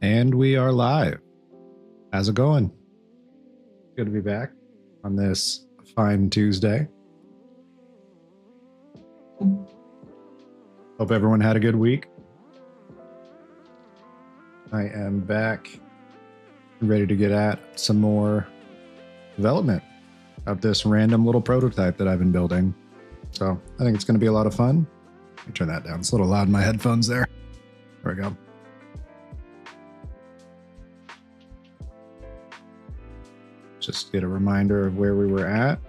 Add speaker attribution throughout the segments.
Speaker 1: And we are live. How's it going? Good to be back on this fine Tuesday. Hope everyone had a good week. I am back, ready to get at some more development of this random little prototype that I've been building. So I think it's going to be a lot of fun. Let me turn that down. It's a little loud in my headphones there. There we go. Just get a reminder of where we were at.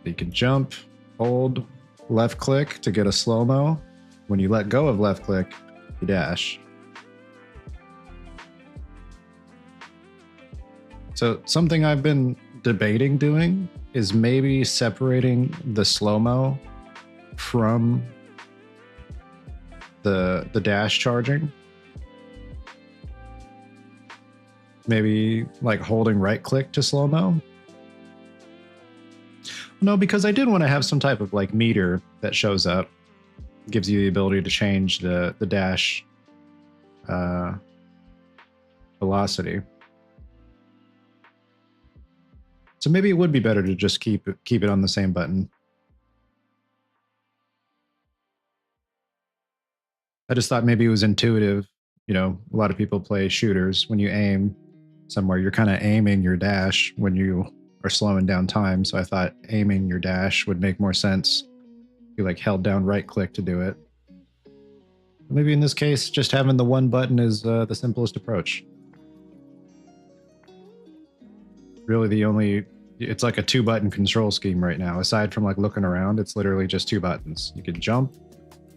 Speaker 1: You can jump, hold, left click to get a slow-mo. When you let go of left click, you dash. So something I've been debating doing is maybe separating the slow-mo from the dash charging. Maybe like holding right click to slow-mo. No, because I did want to have some type of like meter that shows up. Gives you the ability to change the dash velocity. So maybe it would be better to just keep it on the same button. I just thought maybe it was intuitive. You know, a lot of people play shooters. When you aim somewhere, you're kind of aiming your dash when you are slowing down time. So I thought aiming your dash would make more sense. You like held down right click to do it. Maybe in this case, just having the one button is the simplest approach. Really it's like a 2-button control scheme right now. Aside from like looking around, it's literally just 2 buttons. You can jump,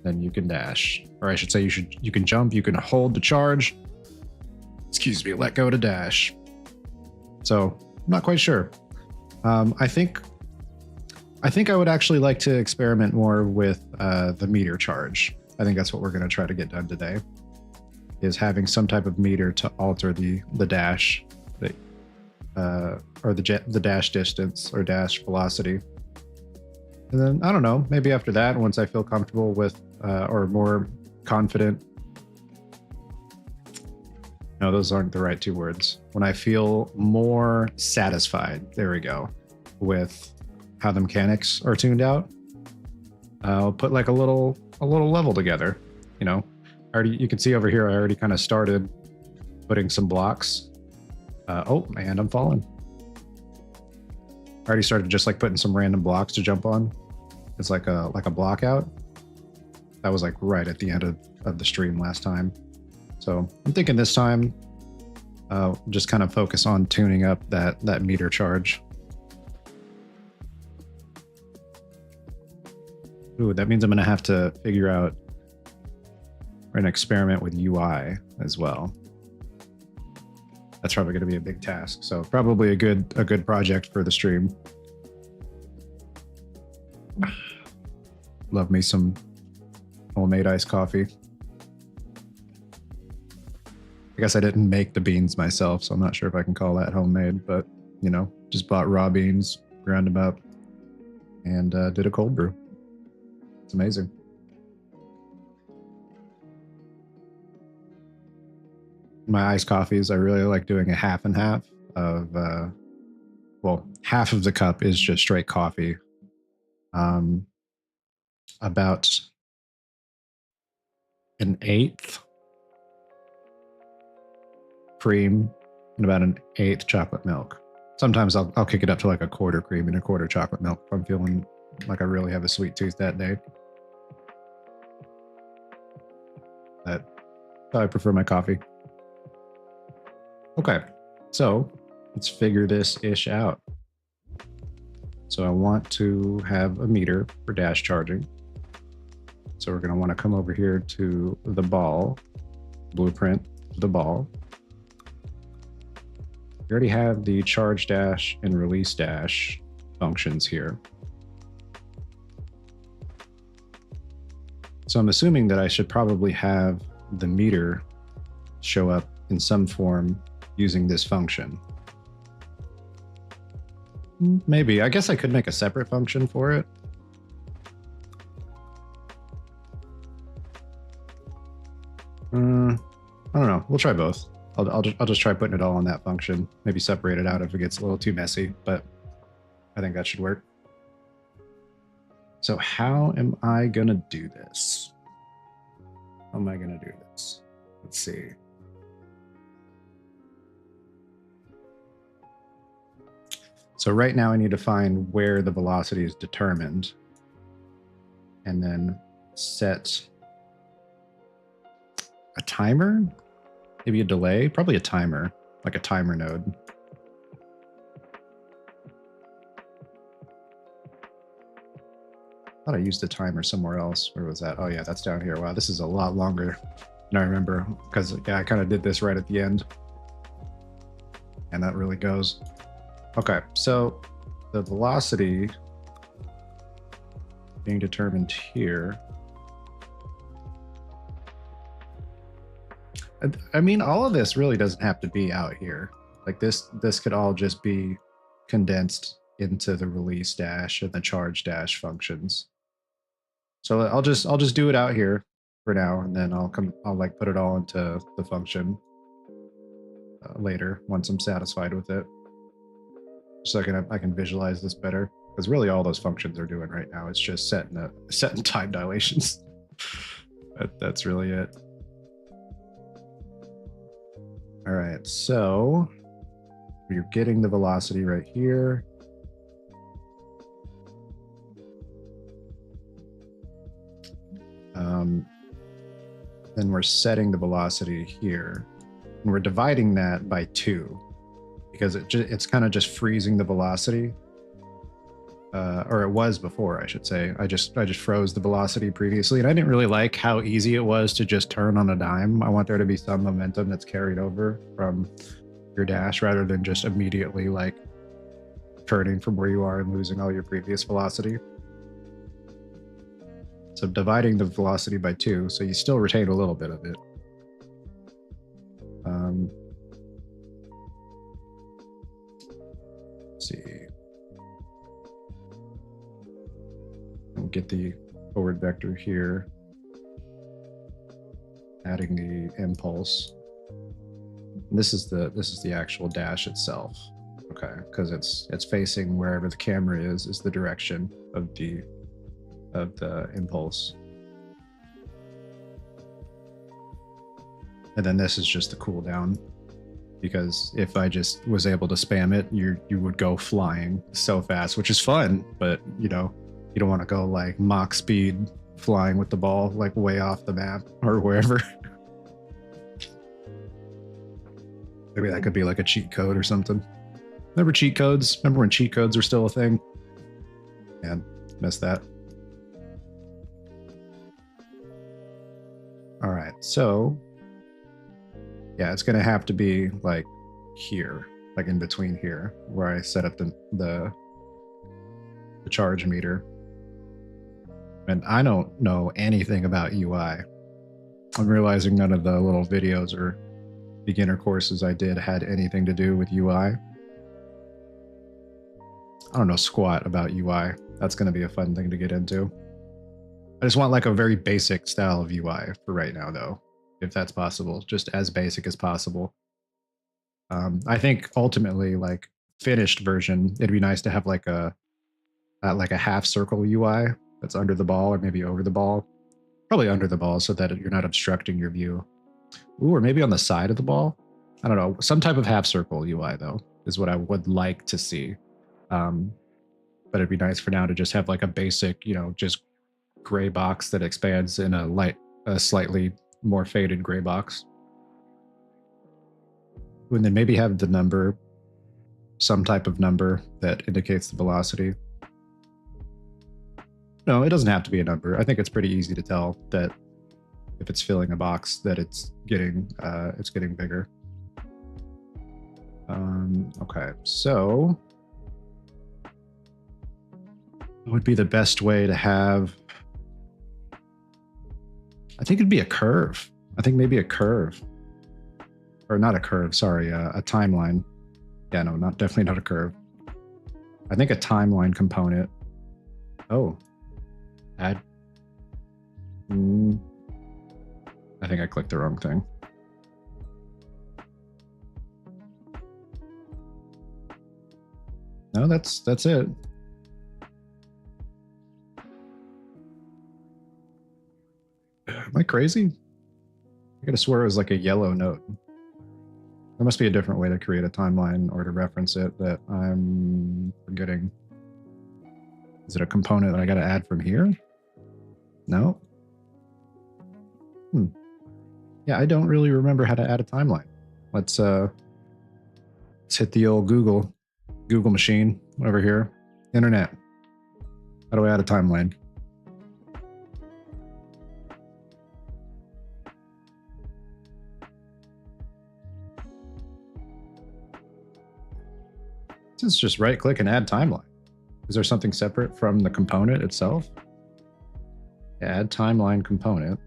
Speaker 1: then you can dash. Or I should say you can jump, you can hold to charge. Excuse me, let go to dash. So I'm not quite sure. I think I would actually like to experiment more with the meter charge. I think that's what we're going to try to get done today, is having some type of meter to alter the dash, or the dash distance or dash velocity. And then, I don't know, maybe after that, once I feel comfortable with or more confident. No, those aren't the right 2 words. When I feel more satisfied, there we go, with how the mechanics are tuned out, I'll put like a little level together. You know, you can see over here, I already kind of started putting some blocks. Oh, and I'm falling. I already started just like putting some random blocks to jump on. It's like a block out. That was like right at the end of the stream last time. So I'm thinking this time, just kind of focus on tuning up that meter charge. Ooh, that means I'm going to have to figure out an experiment with UI as well. That's probably going to be a big task. So probably a good project for the stream. Love me some homemade iced coffee. I guess I didn't make the beans myself, so I'm not sure if I can call that homemade, but you know, just bought raw beans, ground them up, and did a cold brew. It's amazing. My iced coffees, I really like doing a half and half of, well, half of the cup is just straight coffee. About 1/8 cream and about 1/8 chocolate milk. Sometimes I'll kick it up to like 1/4 cream and 1/4 chocolate milk if I'm feeling like I really have a sweet tooth that day. That's how I prefer my coffee. Okay, so let's figure this ish out. So I want to have a meter for dash charging. So we're going to want to come over here to the ball, blueprint, the ball. We already have the charge dash and release dash functions here. So I'm assuming that I should probably have the meter show up in some form using this function. Maybe. I guess I could make a separate function for it. I don't know. We'll try both. I'll just try putting it all on that function. Maybe separate it out if it gets a little too messy, but I think that should work. So how am I gonna do this? How am I gonna do this? Let's see. So right now I need to find where the velocity is determined and then set a timer, maybe a delay, probably a timer, like a timer node. I thought I used the timer somewhere else. Where was that? Oh yeah, that's down here. Wow, this is a lot longer than I remember because yeah, I kind of did this right at the end. And that really goes. Okay, so the velocity being determined here. I mean, all of this really doesn't have to be out here. Like this could all just be condensed into the release dash and the charge dash functions. So I'll just do it out here for now, and then I'll like put it all into the function later once I'm satisfied with it. So I can visualize this better, because really all those functions are doing right now is just setting time dilations. That's really it. All right, so you're getting the velocity right here. Then we're setting the velocity here, and we're dividing that by 2 because it's kind of just freezing the velocity, or it was before, I should say. I just froze the velocity previously, and I didn't really like how easy it was to just turn on a dime. I want there to be some momentum that's carried over from your dash rather than just immediately like turning from where you are and losing all your previous velocity. So dividing the velocity by 2, so you still retain a little bit of it. Let's see. We'll get the forward vector here, adding the impulse. And this is the actual dash itself. Okay, because it's facing wherever the camera is the direction of the impulse. And then this is just the cooldown, because if I just was able to spam it, you would go flying so fast, which is fun, but you know, you don't want to go like Mach speed flying with the ball like way off the map or wherever. Maybe that could be like a cheat code or something. Remember cheat codes? Remember when cheat codes were still a thing? Man, missed that. All right, so yeah, it's gonna have to be like here, like in between here, where I set up the charge meter. And I don't know anything about UI. I'm realizing none of the little videos or beginner courses I did had anything to do with UI. I don't know squat about UI. That's gonna be a fun thing to get into. I just want like a very basic style of UI for right now, though, if that's possible, just as basic as possible. I think ultimately, like finished version, it'd be nice to have like a half circle UI that's under the ball or maybe over the ball, probably under the ball, so that you're not obstructing your view. Ooh, or maybe on the side of the ball. I don't know. Some type of half circle UI though is what I would like to see. But it'd be nice for now to just have like a basic, you know, just gray box that expands in a slightly more faded gray box. And then maybe have the number, some type of number that indicates the velocity. No, it doesn't have to be a number. I think it's pretty easy to tell that if it's filling a box that it's getting bigger. Okay, so what would be the best way to have? I think it'd be a curve. I think maybe a curve, or not a curve. Sorry, a timeline. Yeah, no, definitely not a curve. I think a timeline component. Oh, add. I think I clicked the wrong thing. No, that's it. Am I crazy? I gotta swear it was like a yellow note. There must be a different way to create a timeline or to reference it that I'm forgetting. Is it a component that I gotta add from here? No? Yeah, I don't really remember how to add a timeline. Let's hit the old Google machine over here. Internet. How do I add a timeline? This is just right click and add timeline. Is there something separate from the component itself? Add timeline component.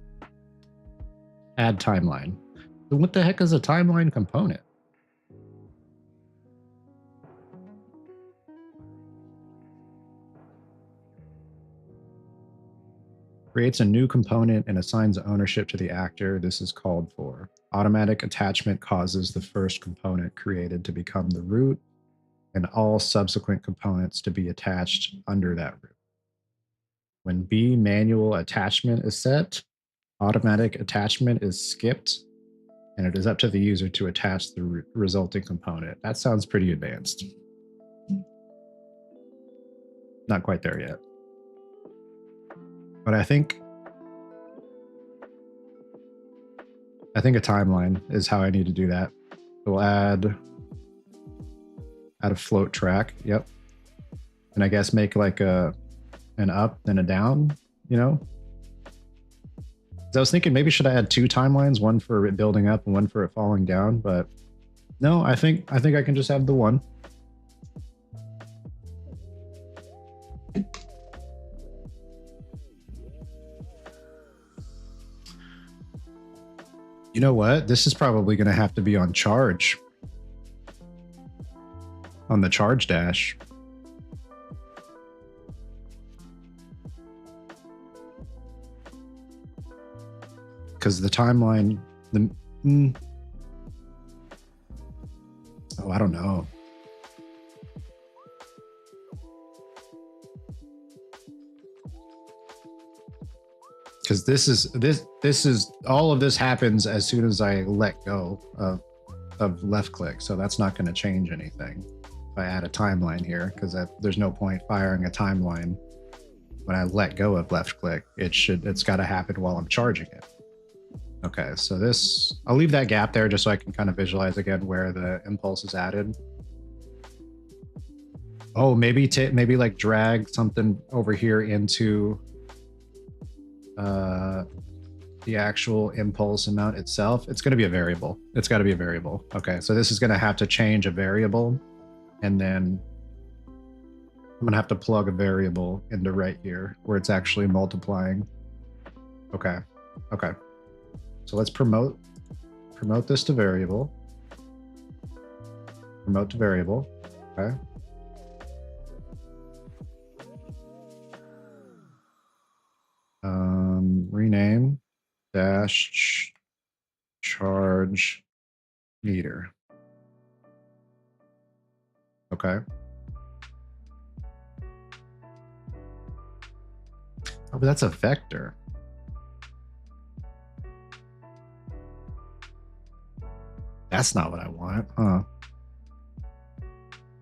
Speaker 1: Add timeline. What the heck is a timeline component? Creates a new component and assigns ownership to the actor. This is called for. Automatic attachment causes the first component created to become the root and all subsequent components to be attached under that root. When B manual attachment is set, automatic attachment is skipped, and it is up to the user to attach the resulting component. That sounds pretty advanced. Not quite there yet. But I think a timeline is how I need to do that. We'll add a float track. Yep. And I guess make like an up and a down, you know? I was thinking maybe should I add two timelines, one for it building up and one for it falling down, but no, I think I can just have the one. You know what? This is probably going to have to be on charge. On the charge dash. Because the timeline, oh, I don't know. Because this is all of this happens as soon as I let go of left click, so that's not going to change anything if I add a timeline here, because there's no point firing a timeline when I let go of left click. It's got to happen while I'm charging it. Okay, so this, I'll leave that gap there just so I can kind of visualize again where the impulse is added. Oh, maybe like drag something over here into the actual impulse amount itself. It's going to be a variable. It's got to be a variable. Okay, so this is going to have to change a variable, and then I'm going to have to plug a variable into right here where it's actually multiplying. Okay. Okay. So let's promote this to variable. Promote to variable. Okay. Rename dash charge meter. Okay. Oh, but that's a vector. That's not what I want, huh?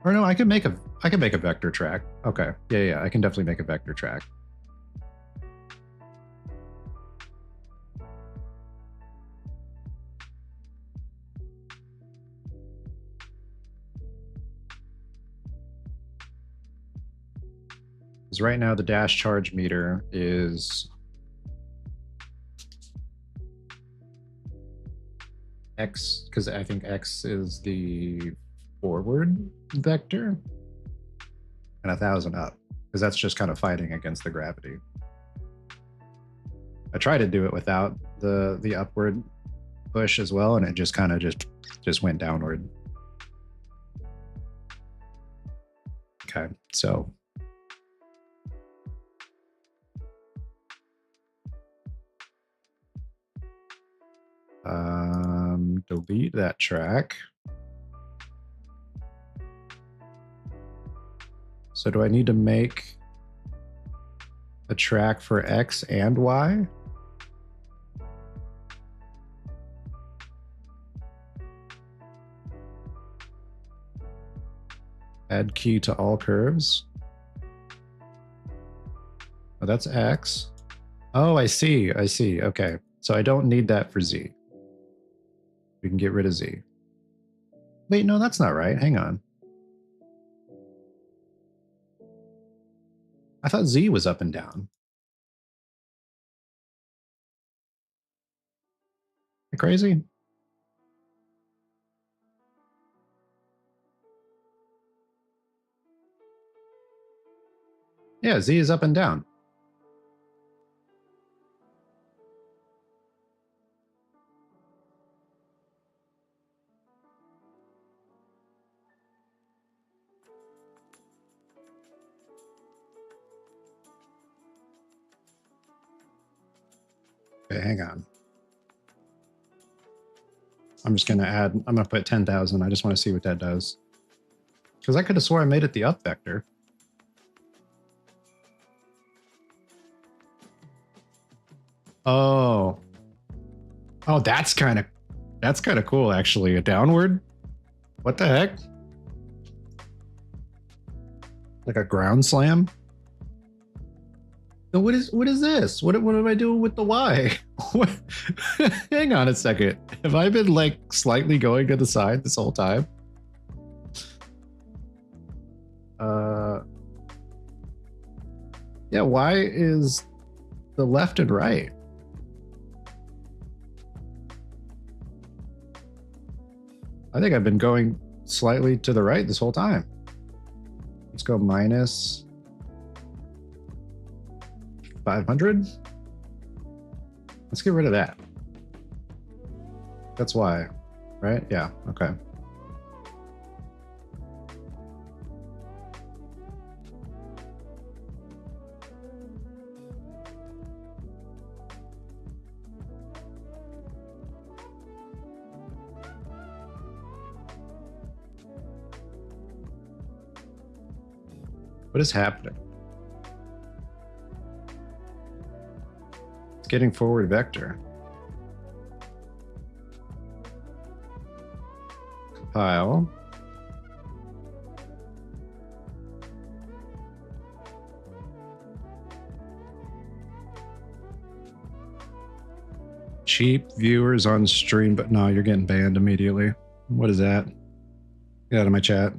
Speaker 1: Or no, I can make a vector track. Okay. Yeah, I can definitely make a vector track. Because right now the dash charge meter is X, because I think X is the forward vector, and 1,000 up, because that's just kind of fighting against the gravity. I tried to do it without the upward push as well, and it just kind of just went downward. Okay, so Delete that track. So do I need to make a track for X and Y? Add key to all curves. Oh, that's X. Oh, I see. I see. Okay. So I don't need that for Z. We can get rid of Z. Wait, no, that's not right. Hang on. I thought Z was up and down. Am I crazy? Yeah, Z is up and down. Okay, hang on. I'm just going to add, I'm going to put 10,000. I just want to see what that does. Because I could have swore I made it the up vector. Oh. Oh, that's kind of cool, actually. A downward? What the heck? Like a ground slam? So what is this? What am I doing with the Y? What? Hang on a second. Have I been like slightly going to the side this whole time? Yeah, Y is the left and right. I think I've been going slightly to the right this whole time. Let's go minus 500. Let's get rid of that. That's why, right? Yeah, okay. What is happening? It's getting forward vector. Compile. Cheap viewers on stream, but no, you're getting banned immediately. What is that? Get out of my chat.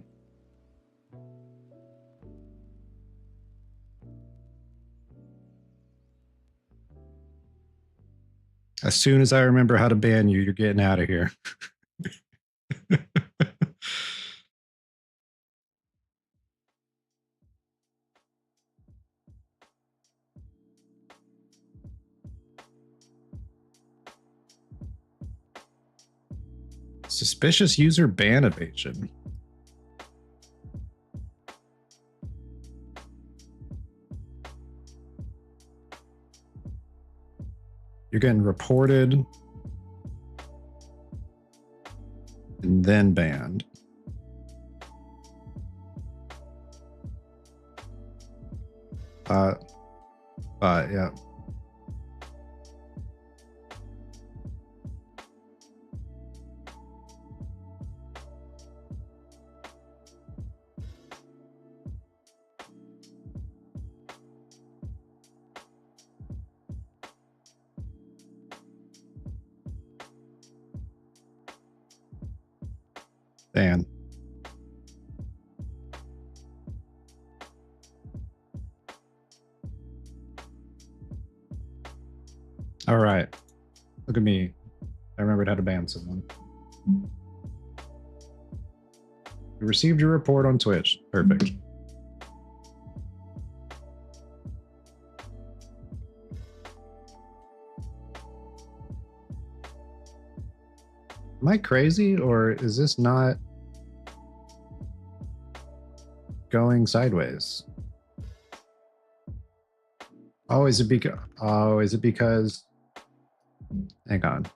Speaker 1: As soon as I remember how to ban you, you're getting out of here. Suspicious user ban evasion. You're getting reported and then banned. Yeah. Dan. All right. Look at me. I remembered how to ban someone. You received your report on Twitch. Perfect. Am I crazy, or is this not going sideways? Oh, is it because? Hang on.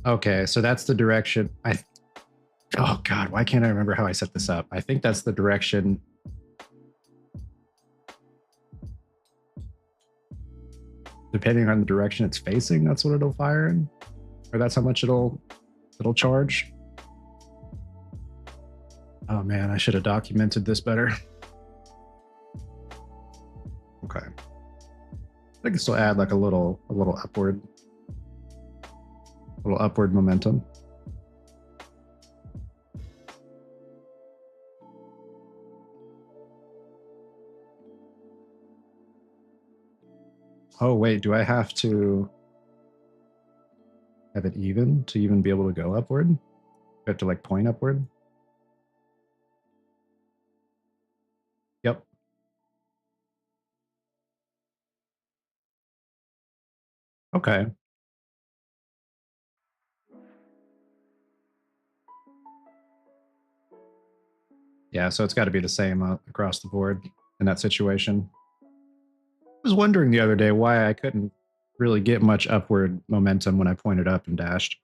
Speaker 1: Okay, so that's the direction. Oh God, why can't I remember how I set this up? I think that's the direction. Depending on the direction it's facing, that's what it'll fire in, or that's how much it'll charge. Oh man, I should have documented this better. Okay, I can still add like a little upward momentum. Oh wait, do I have to have it even to even be able to go upward? I have to like point upward? Yep. Okay. Yeah, so it's got to be the same across the board in that situation. I was wondering the other day why I couldn't really get much upward momentum when I pointed up and dashed.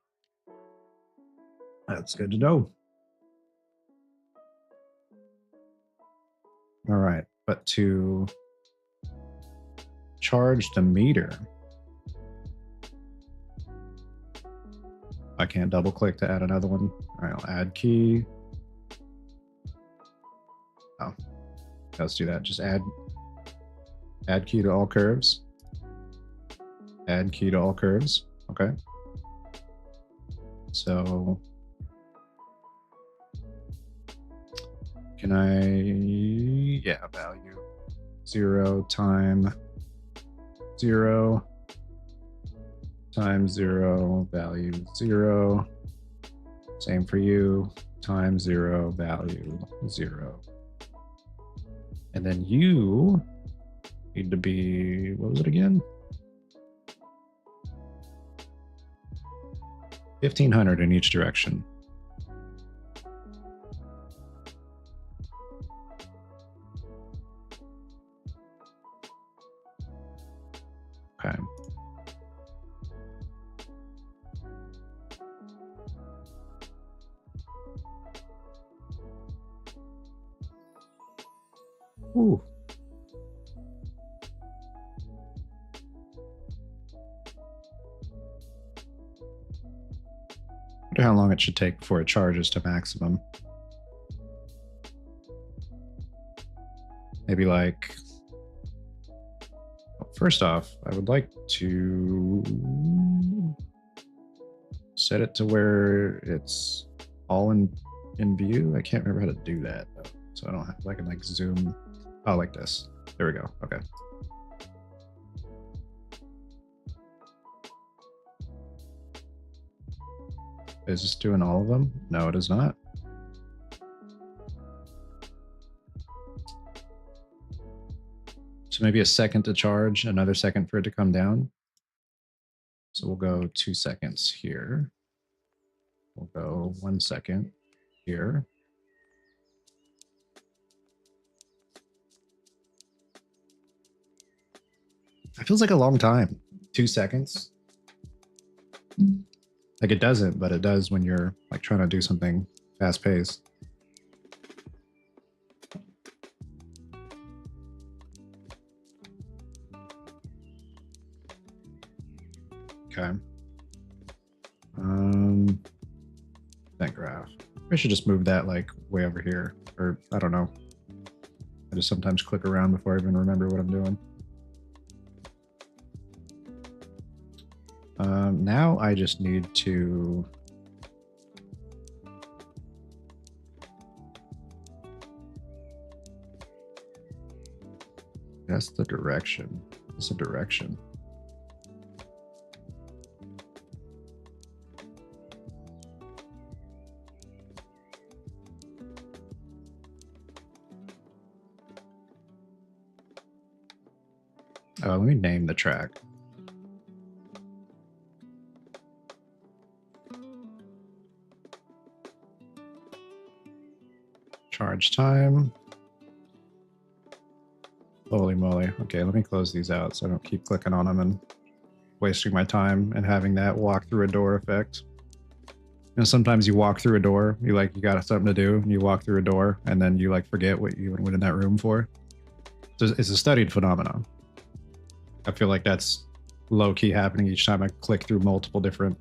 Speaker 1: That's good to know. All right, but to charge the meter, I can't double click to add another one. All right, I'll add key. Oh, let's do that. Just add key to all curves. Add key to all curves. Okay. So can I, yeah, value 0 time 0 times 0 value 0. Same for you, times 0 value 0. And then you need to be, what was it again? 1500 in each direction. Okay. Ooh. I wonder how long it should take before it charges to maximum. Maybe like, first off, I would like to set it to where it's all in view. I can't remember how to do that though. So I don't have, I can like zoom. Oh, like this. There we go. Okay. Is this doing all of them? No, it is not. So maybe a second to charge, another second for it to come down. So we'll go 2 seconds here. We'll go 1 second here. It feels like a long time. 2 seconds. Like it doesn't, but it does when you're like trying to do something fast paced. Okay. That graph. I should just move that like way over here, or I don't know. I just sometimes click around before I even remember what I'm doing. Now I just need to that's the direction. It's a direction. Let me name the track. Charge time. Holy moly. Okay, let me close these out so I don't keep clicking on them and wasting my time and having that walk through a door effect. And sometimes you walk through a door, you got something to do, and you walk through a door, and then you like forget what you went in that room for. So it's a studied phenomenon. I feel like that's low key happening each time I click through multiple different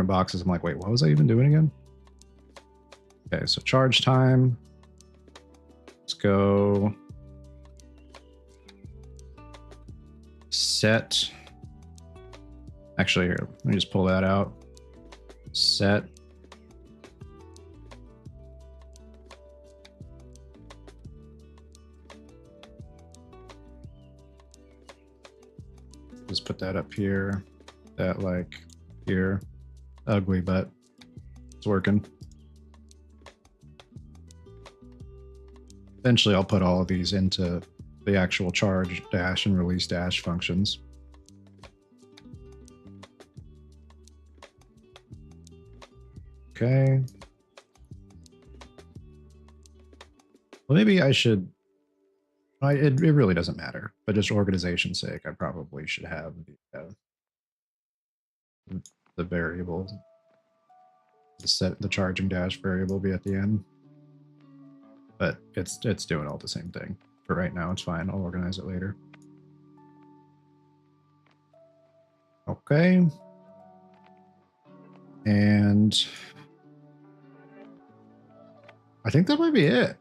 Speaker 1: boxes. I'm like, wait, what was I even doing again? Okay, so charge time. Let's go set. Actually, here, let me just pull that out. Set. Just put that up here. That like here. Ugly, but it's working. Eventually, I'll put all of these into the actual charge dash and release dash functions. Okay. Well, maybe I should. It really doesn't matter, but just organization's sake, I probably should have the variable, the charging dash variable be at the end. But it's doing all the same thing. For right now, it's fine. I'll organize it later. Okay. And I think that might be it.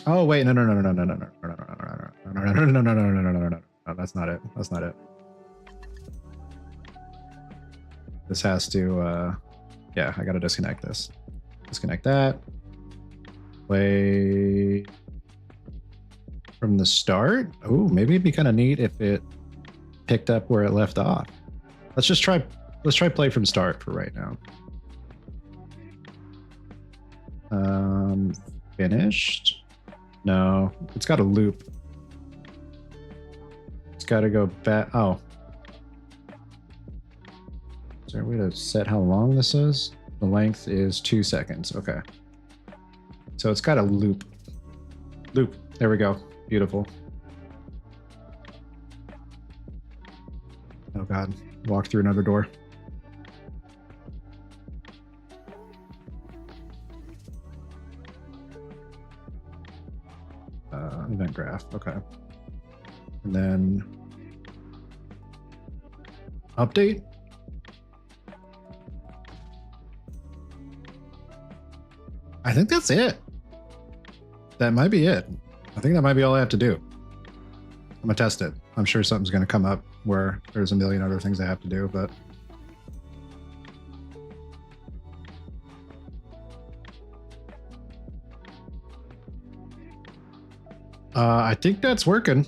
Speaker 1: Oh wait, no, that's not it. That's not it. This has to yeah, I gotta disconnect this. Disconnect that. Play from the start. Oh, maybe it'd be kind of neat if it picked up where it left off. Let's try play from start for right now. Finished. No, it's got a loop. It's got to go back. Oh, is there a way to set how long this is? The length is 2 seconds. Okay. So it's got a loop. Loop. There we go. Beautiful. Oh God. Walk through another door. Event graph. Okay. And then update. I think that's it. That might be it. I think that might be all I have to do. I'm gonna test it. I'm sure something's gonna come up where there's a million other things I have to do, but I think that's working.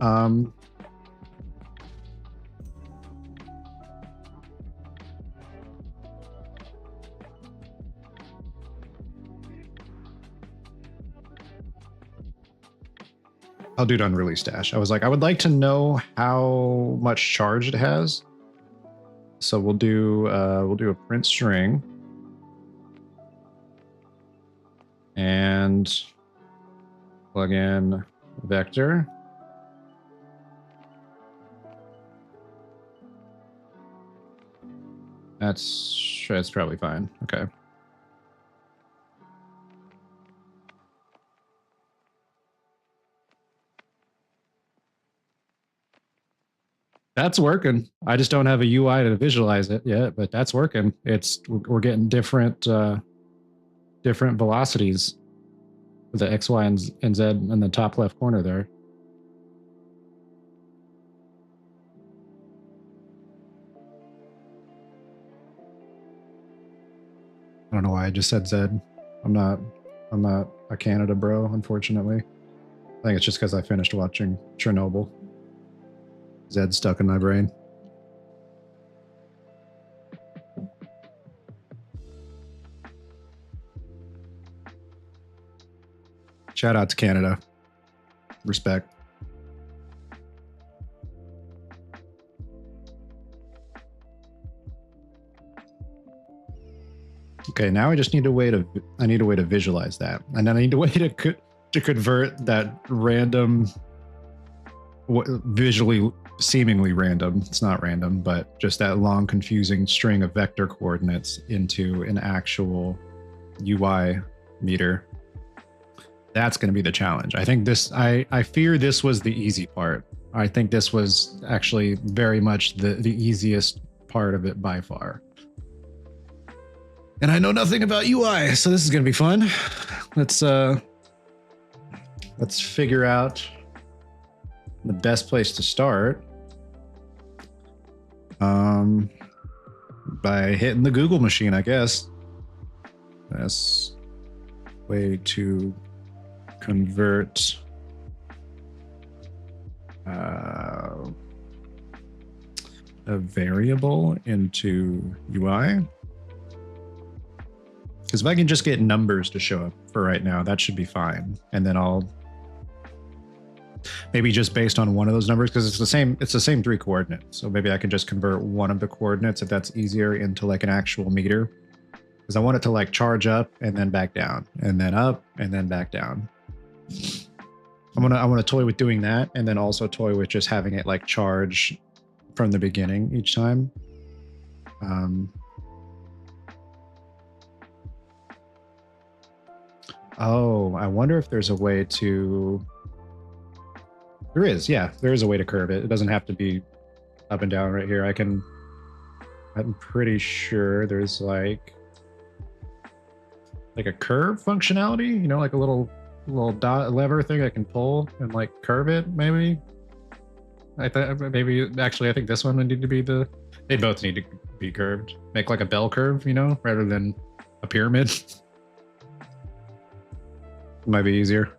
Speaker 1: I'll do it on release dash. I was like, I would like to know how much charge it has. So we'll do a print string and plug in vector. That's probably fine. Okay. That's working. I just don't have a UI to visualize it yet, but that's working. We're getting different velocities with the X, Y, and Z in the top left corner there. I don't know why I just said Z. I'm not a Canada bro, unfortunately. I think it's just because I finished watching Chernobyl. Zed stuck in my brain. Shout out to Canada. Respect. Okay, now I just need a way to visualize that, and then I need a way to convert that random visually seemingly random. It's not random, but just that long, confusing string of vector coordinates into an actual UI meter. That's going to be the challenge. I think this, I fear this was the easy part. I think this was actually very much the easiest part of it by far. And I know nothing about UI, so this is going to be fun. Let's figure out the best place to start. By hitting the Google machine, I guess. Best way to convert a variable into UI. Because if I can just get numbers to show up for right now, that should be fine. And then I'll maybe just based on one of those numbers, because it's the same 3 coordinates. So maybe I can just convert one of the coordinates, if that's easier, into like an actual meter. Because I want it to like charge up and then back down, and then up and then back down. I want to toy with doing that, and then also toy with just having it like charge from the beginning each time. Oh, I wonder if there's a way to... There is, yeah, there is a way to curve it. It doesn't have to be up and down right here. I'm pretty sure there's like a curve functionality, you know, like a little dot lever thing I can pull and like curve it, maybe. I think this one would need to be they both need to be curved. Make like a bell curve, you know, rather than a pyramid. Might be easier.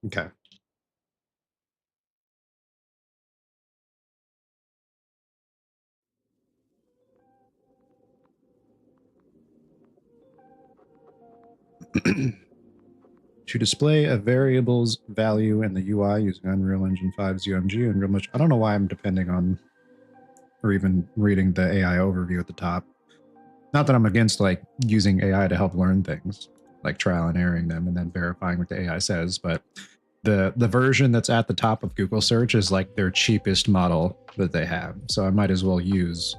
Speaker 1: Okay. To display a variable's value in the UI using Unreal Engine 5's UMG and Unreal. I don't know why I'm depending on or even reading the AI overview at the top. Not that I'm against like using AI to help learn things, like trial and erroring them and then verifying what the AI says, but the version that's at the top of Google search is like their cheapest model that they have. So I might as well use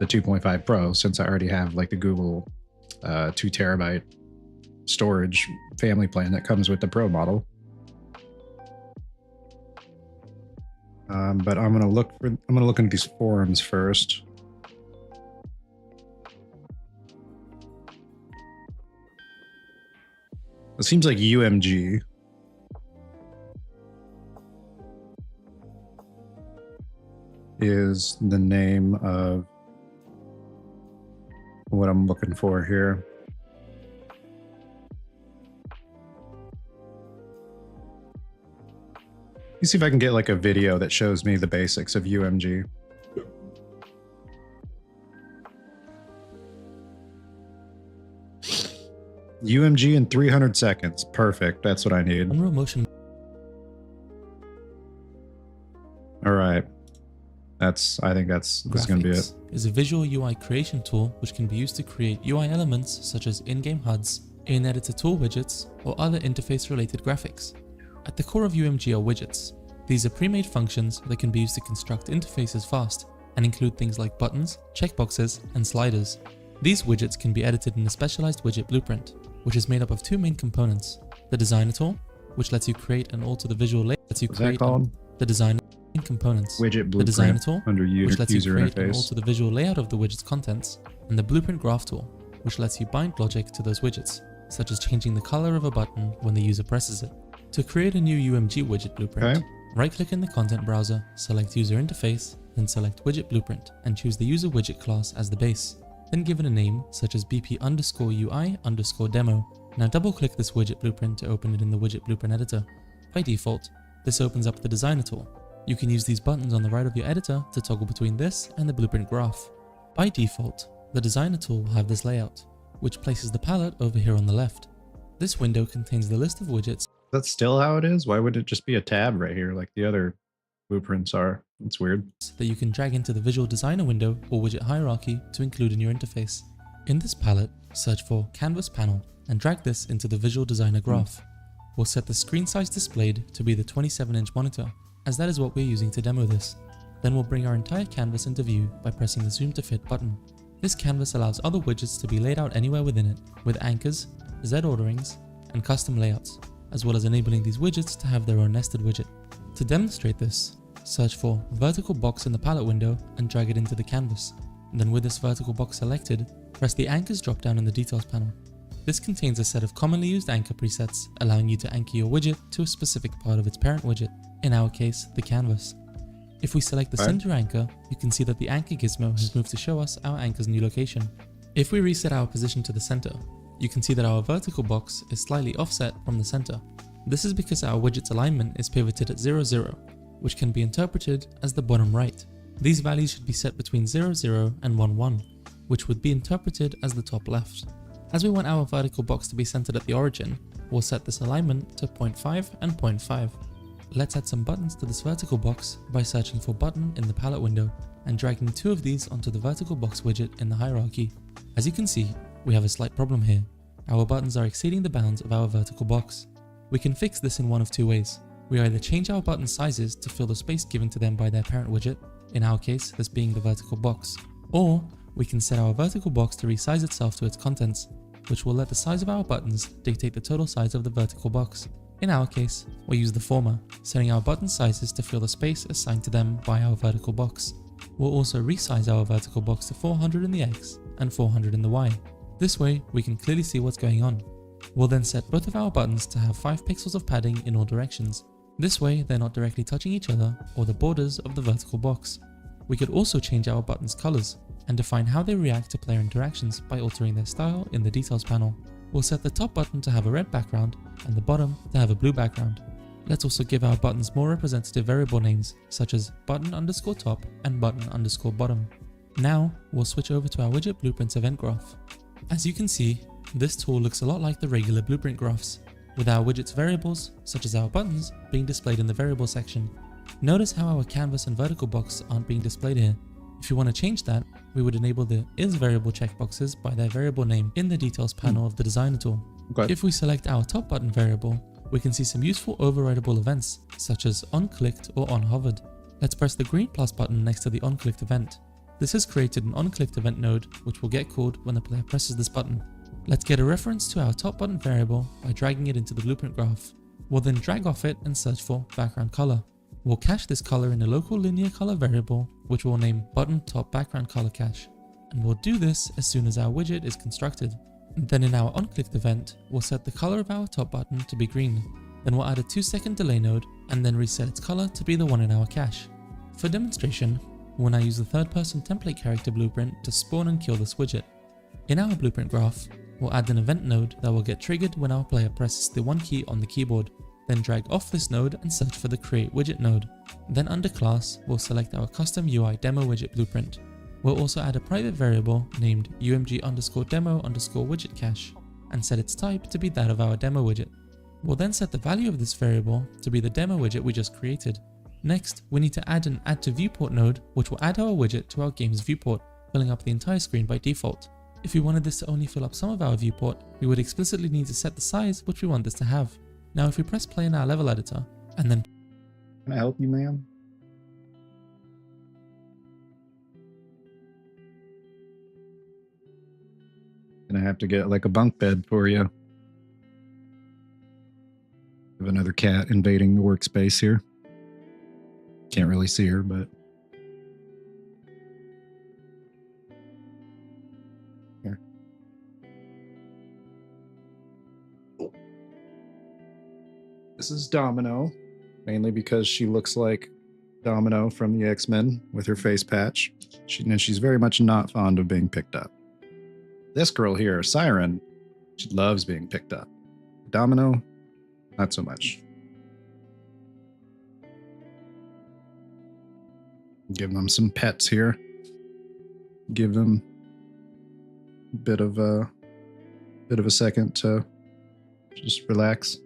Speaker 1: the 2.5 Pro since I already have like the Google 2 terabyte storage family plan that comes with the Pro model. But I'm gonna look into these forums first. It seems like UMG is the name of what I'm looking for here. Let me see if I can get like a video that shows me the basics of UMG. UMG in 300 seconds. Perfect. That's what I need.
Speaker 2: Unreal Motion.
Speaker 1: All right. I think this is going to be it.
Speaker 2: Is a visual UI creation tool which can be used to create UI elements such as in-game HUDs, in-editor tool widgets, or other interface-related graphics. At the core of UMG are widgets. These are pre-made functions that can be used to construct interfaces fast and include things like buttons, checkboxes, and sliders. These widgets can be edited in a specialized widget blueprint, which is made up of 2 main components: the Designer tool, which lets you create and alter the visual layout.
Speaker 1: What's that called?
Speaker 2: The Designer components.
Speaker 1: Widget blueprint.
Speaker 2: The Designer tool,
Speaker 1: under
Speaker 2: which lets
Speaker 1: user
Speaker 2: you create and
Speaker 1: interface.
Speaker 2: alter the visual layout of the widget's contents, and the Blueprint Graph tool, which lets you bind logic to those widgets, such as changing the color of a button when the user presses it. To create a new UMG widget blueprint, right-click in the content browser, select User Interface, then select Widget Blueprint, and choose the user widget class as the base. Then give it a name such as BP_UI_demo. Now double-click this widget blueprint to open it in the widget blueprint editor. By default, this opens up the Designer tool. You can use these buttons on the right of your editor to toggle between this and the blueprint graph. By default, the Designer tool will have this layout, which places the palette over here on the left. This window contains the list of widgets.
Speaker 1: That's still how it is? Why would it just be a tab right here like the other blueprints are? It's weird.
Speaker 2: That you can drag into the Visual Designer window or widget hierarchy to include in your interface. In this palette, search for Canvas Panel and drag this into the Visual Designer graph. We'll set the screen size displayed to be the 27-inch monitor, as that is what we're using to demo this. Then we'll bring our entire canvas into view by pressing the Zoom to Fit button. This canvas allows other widgets to be laid out anywhere within it, with anchors, Z orderings, and custom layouts, as well as enabling these widgets to have their own nested widget. To demonstrate this, search for Vertical Box in the palette window and drag it into the canvas. Then with this vertical box selected, press the Anchors drop-down in the Details panel. This contains a set of commonly used anchor presets, allowing you to anchor your widget to a specific part of its parent widget, in our case, the canvas. If we select the center anchor, you can see that the anchor gizmo has moved to show us our anchor's new location. If we reset our position to the center, you can see that our vertical box is slightly offset from the center. This is because our widget's alignment is pivoted at 0, 0, which can be interpreted as the bottom right. These values should be set between 0, 0 and 1, 1, which would be interpreted as the top left. As we want our vertical box to be centered at the origin, we'll set this alignment to 0.5 and 0.5. Let's add some buttons to this vertical box by searching for button in the palette window and dragging 2 of these onto the vertical box widget in the hierarchy. As you can see, we have a slight problem here. Our buttons are exceeding the bounds of our vertical box. We can fix this in one of 2 ways. We either change our button sizes to fill the space given to them by their parent widget, in our case this being the vertical box, or we can set our vertical box to resize itself to its contents, which will let the size of our buttons dictate the total size of the vertical box. In our case, we'll use the former, setting our button sizes to fill the space assigned to them by our vertical box. We'll also resize our vertical box to 400 in the X and 400 in the Y. This way, we can clearly see what's going on. We'll then set both of our buttons to have 5 pixels of padding in all directions. This way, they're not directly touching each other or the borders of the vertical box. We could also change our buttons' colors and define how they react to player interactions by altering their style in the Details panel. We'll set the top button to have a red background and the bottom to have a blue background. Let's also give our buttons more representative variable names such as button_top and button_bottom. Now, we'll switch over to our widget blueprints event graph. As you can see, this tool looks a lot like the regular blueprint graphs, with our widgets variables, such as our buttons, being displayed in the variable section. Notice how our canvas and vertical box aren't being displayed here. If you want to change that, we would enable the isVariable checkboxes by their variable name in the Details panel of the Designer tool.
Speaker 1: Okay.
Speaker 2: If we select our top button variable, we can see some useful overridable events, such as onClicked or onHovered. Let's press the green plus button next to the onClicked event. This has created an onClicked event node, which will get called when the player presses this button. Let's get a reference to our top button variable by dragging it into the blueprint graph. We'll then drag off it and search for background color. We'll cache this color in a local linear color variable, which we'll name button top background color cache. And we'll do this as soon as our widget is constructed. Then in our onClicked event, we'll set the color of our top button to be green. Then we'll add a 2-second delay node and then reset its color to be the one in our cache. For demonstration, we'll now use the third-person template character blueprint to spawn and kill this widget. In our blueprint graph, we'll add an event node that will get triggered when our player presses the 1 key on the keyboard. Then drag off this node and search for the create widget node. Then under class, we'll select our custom UI demo widget blueprint. We'll also add a private variable named umg_demo_widget cache and set its type to be that of our demo widget. We'll then set the value of this variable to be the demo widget we just created. Next, we need to add an add to viewport node, which will add our widget to our game's viewport, filling up the entire screen by default. If we wanted this to only fill up some of our viewport, we would explicitly need to set the size which we want this to have. Now if we press play in our level editor, and then
Speaker 1: Can I help you, ma'am? Gonna have to get like a bunk bed for you. Have another cat invading the workspace here. Can't really see her, but here. This is Domino, mainly because she looks like Domino from the X-Men with her face patch. She's very much not fond of being picked up. This girl here, Siren, she loves being picked up. Domino, not so much. Give them some pets here. Give them a bit of a second to just relax.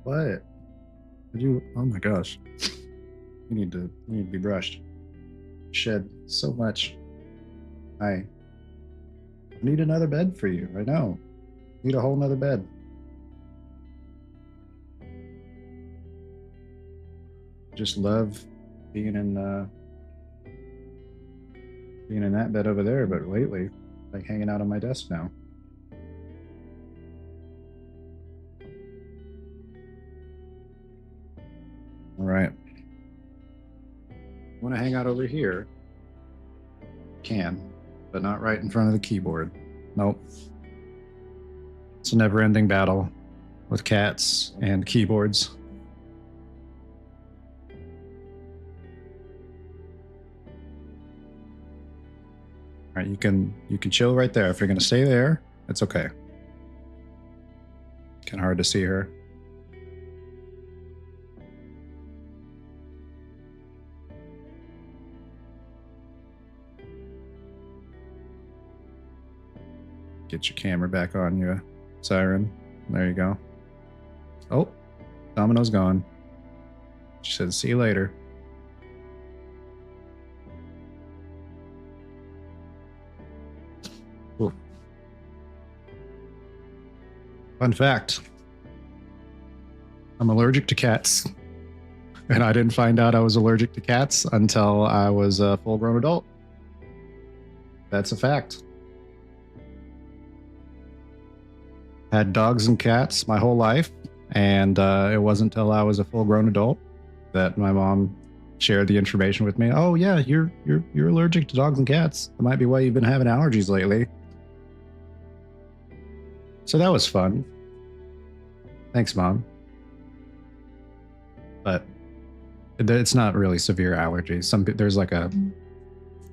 Speaker 1: What? Did you? Oh my gosh. You need to be brushed. Shed so much. I need another bed for you. I know. Need a whole nother bed. Just love being in that bed over there, but lately, like hanging out on my desk now. All right. Want to hang out over here? Can, but not right in front of the keyboard. Nope. It's a never-ending battle with cats and keyboards. All right, you can chill right there. If you're gonna stay there, it's okay. Kind of hard to see her. Get your camera back on you, Siren. There you go. Oh, Domino's gone. She said, see you later. Ooh. Fun fact. I'm allergic to cats. And I didn't find out I was allergic to cats until I was a full-grown adult. That's a fact. Had dogs and cats my whole life, and it wasn't until I was a full-grown adult that my mom shared the information with me. Oh yeah, you're allergic to dogs and cats. That might be why you've been having allergies lately. So that was fun. Thanks, Mom. But it's not really severe allergies. There's like a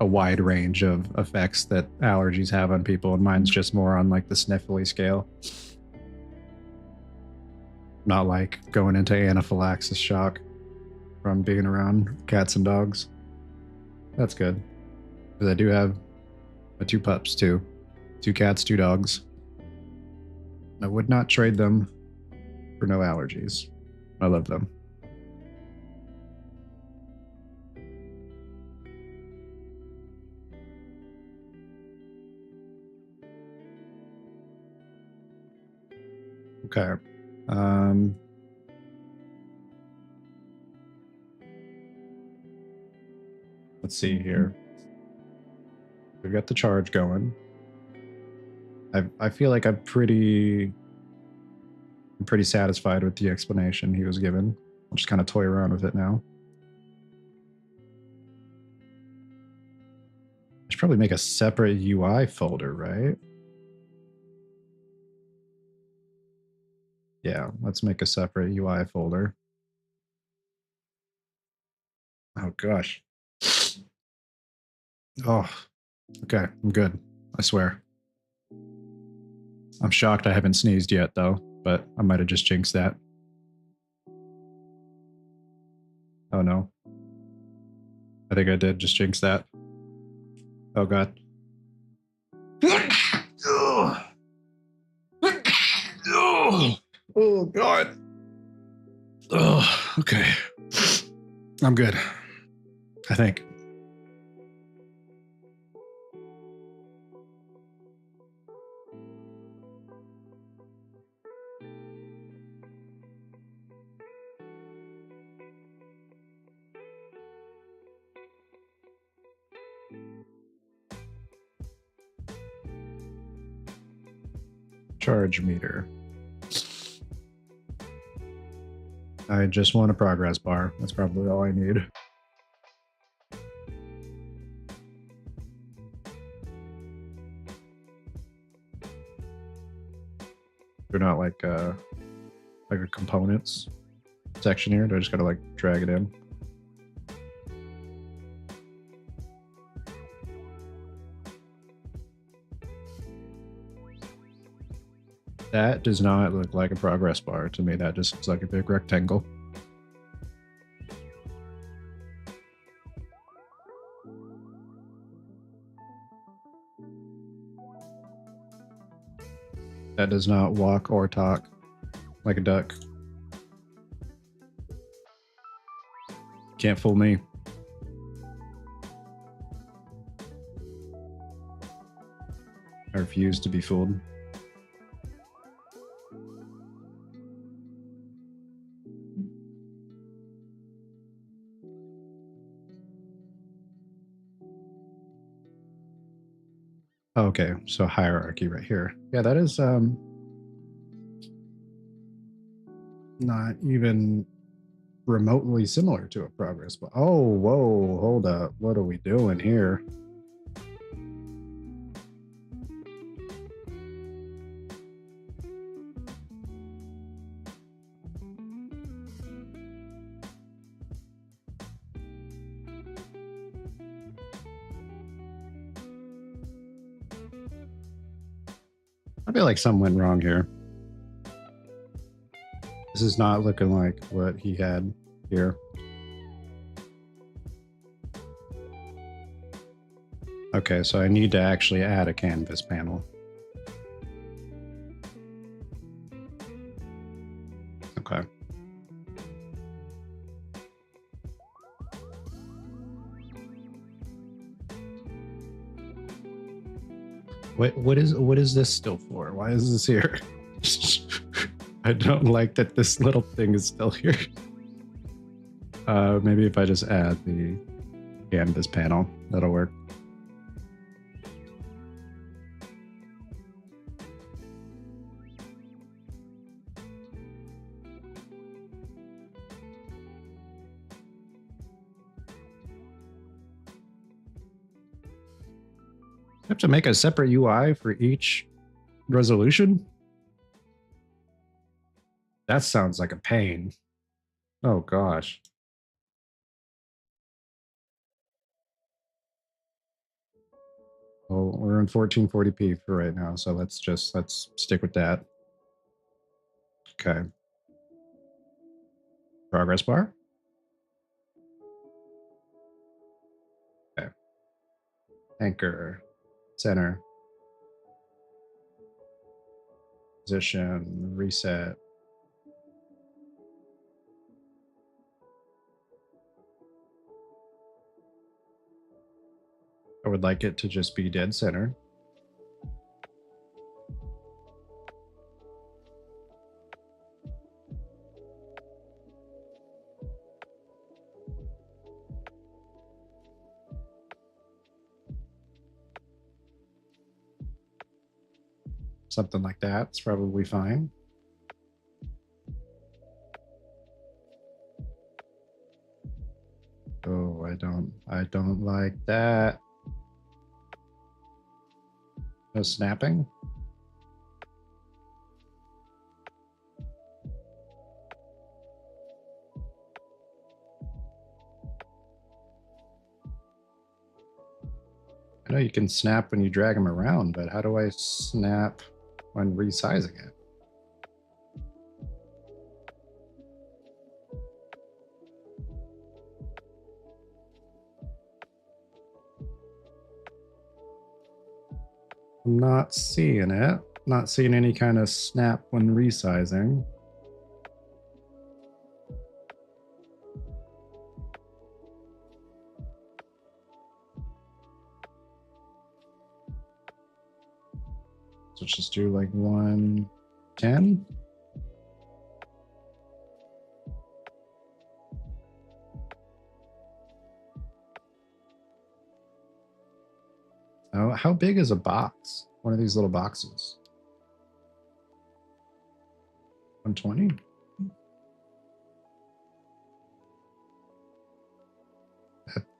Speaker 1: wide range of effects that allergies have on people, and mine's just more on like the sniffly scale. Not like going into anaphylaxis shock from being around cats and dogs. That's good. Because I do have my 2 pups too. 2 cats, 2 dogs. I would not trade them for no allergies. I love them. Okay. Let's see here. We've got the charge going. I feel like I'm pretty satisfied with the explanation he was given. I'll just kind of toy around with it now. I should probably make a separate UI folder, right? Yeah, let's make a separate UI folder. Oh gosh. Oh, okay, I'm good. I swear. I'm shocked I haven't sneezed yet, though, but I might have just jinxed that. Oh no. I think I did just jinx that. Oh god. Oh god. Oh, okay. I'm good. I think. Charge meter. I just want a progress bar. That's probably all I need. They're not like a components section here. Do I just gotta like drag it in? That does not look like a progress bar to me. That just looks like a big rectangle. That does not walk or talk like a duck. Can't fool me. I refuse to be fooled. Okay, so hierarchy right here. Yeah, that is not even remotely similar to a progress bar. Oh, whoa, hold up. What are we doing here? I feel like something went wrong here. This is not looking like what he had here. Okay, so I need to actually add a canvas panel. Okay. What is this still for? Why is this here? I don't like that this little thing is still here. Maybe if I just add the canvas panel, that'll work. I have to make a separate UI for each resolution? That sounds like a pain. Oh gosh. Well, we're in 1440p for right now, so let's stick with that. Okay. Progress bar. Okay. Anchor. Center. Position. Reset. I would like it to just be dead center. Something like that's probably fine. Oh, I don't like that. No snapping. I know you can snap when you drag them around, but how do I snap when resizing it? I'm not seeing it. Not seeing any kind of snap when resizing. So let's just do like 110. Oh, how big is a box? One of these little boxes. 120?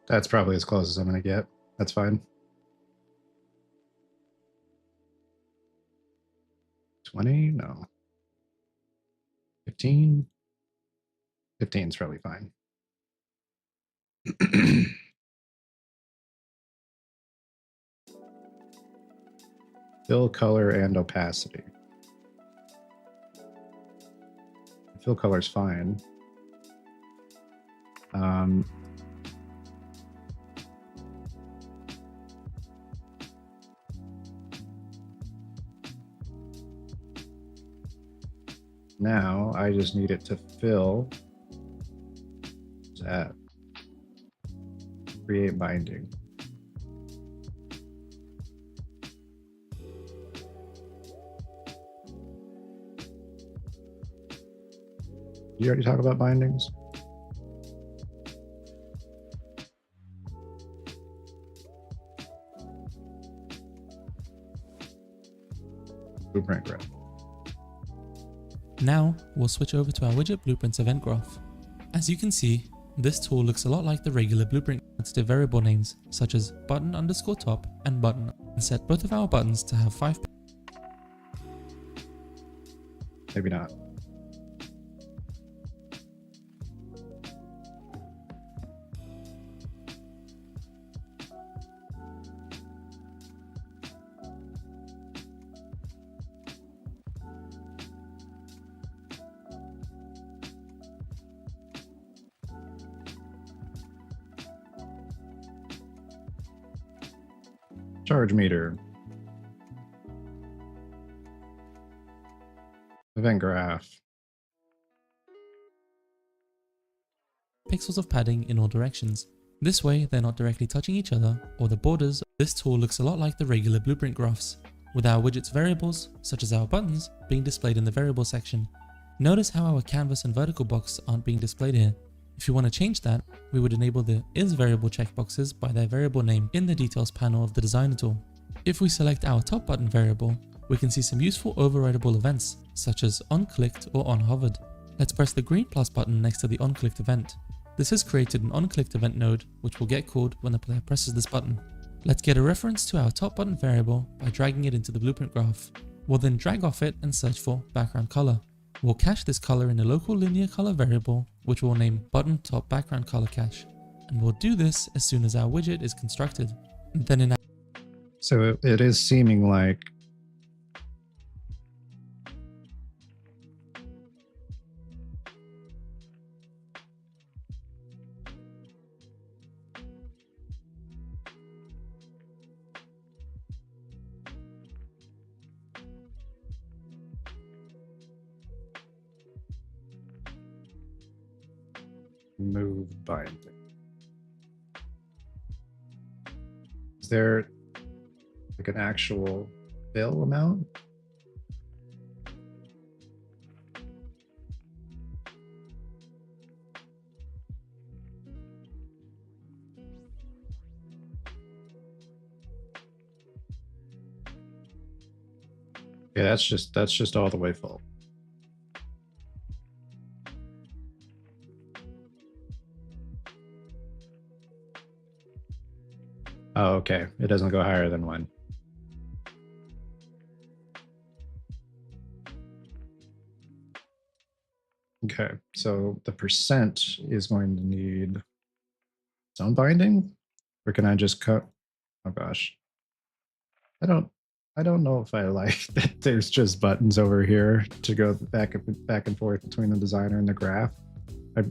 Speaker 1: That's probably as close as I'm going to get. That's fine. 20? No. 15? 15 is probably fine. Fill color and opacity. Fill color is fine. Now I just need it to fill that. Create binding. You already talk about bindings? Blueprint graph.
Speaker 2: Now, we'll switch over to our widget blueprints event graph. As you can see, this tool looks a lot like the regular blueprint to variable names such as button_top and button, and set both of our buttons to have 5.
Speaker 1: Maybe not. Charge meter. Event graph.
Speaker 2: Pixels of padding in all directions. This way, they're not directly touching each other or the borders. This tool looks a lot like the regular blueprint graphs, with our widget's variables, such as our buttons, being displayed in the variable section. Notice how our canvas and vertical box aren't being displayed here. If you want to change that, we would enable the isVariable checkboxes by their variable name in the details panel of the designer tool. If we select our top button variable, we can see some useful overridable events, such as onClicked or onHovered. Let's press the green plus button next to the onClicked event. This has created an onClicked event node, which will get called when the player presses this button. Let's get a reference to our top button variable by dragging it into the blueprint graph. We'll then drag off it and search for background color. We'll cache this color in a local linear color variable, which we'll name button top background color cache. And we'll do this as soon as our widget is constructed. And then in our
Speaker 1: So it is seeming like move binding. Is there like an actual fill amount? Yeah, that's just all the way full. Oh, okay. It doesn't go higher than 1. Okay, so the percent is going to need zone binding, or can I just cut? Oh gosh, I don't know if I like that. There's just buttons over here to go back and forth between the designer and the graph.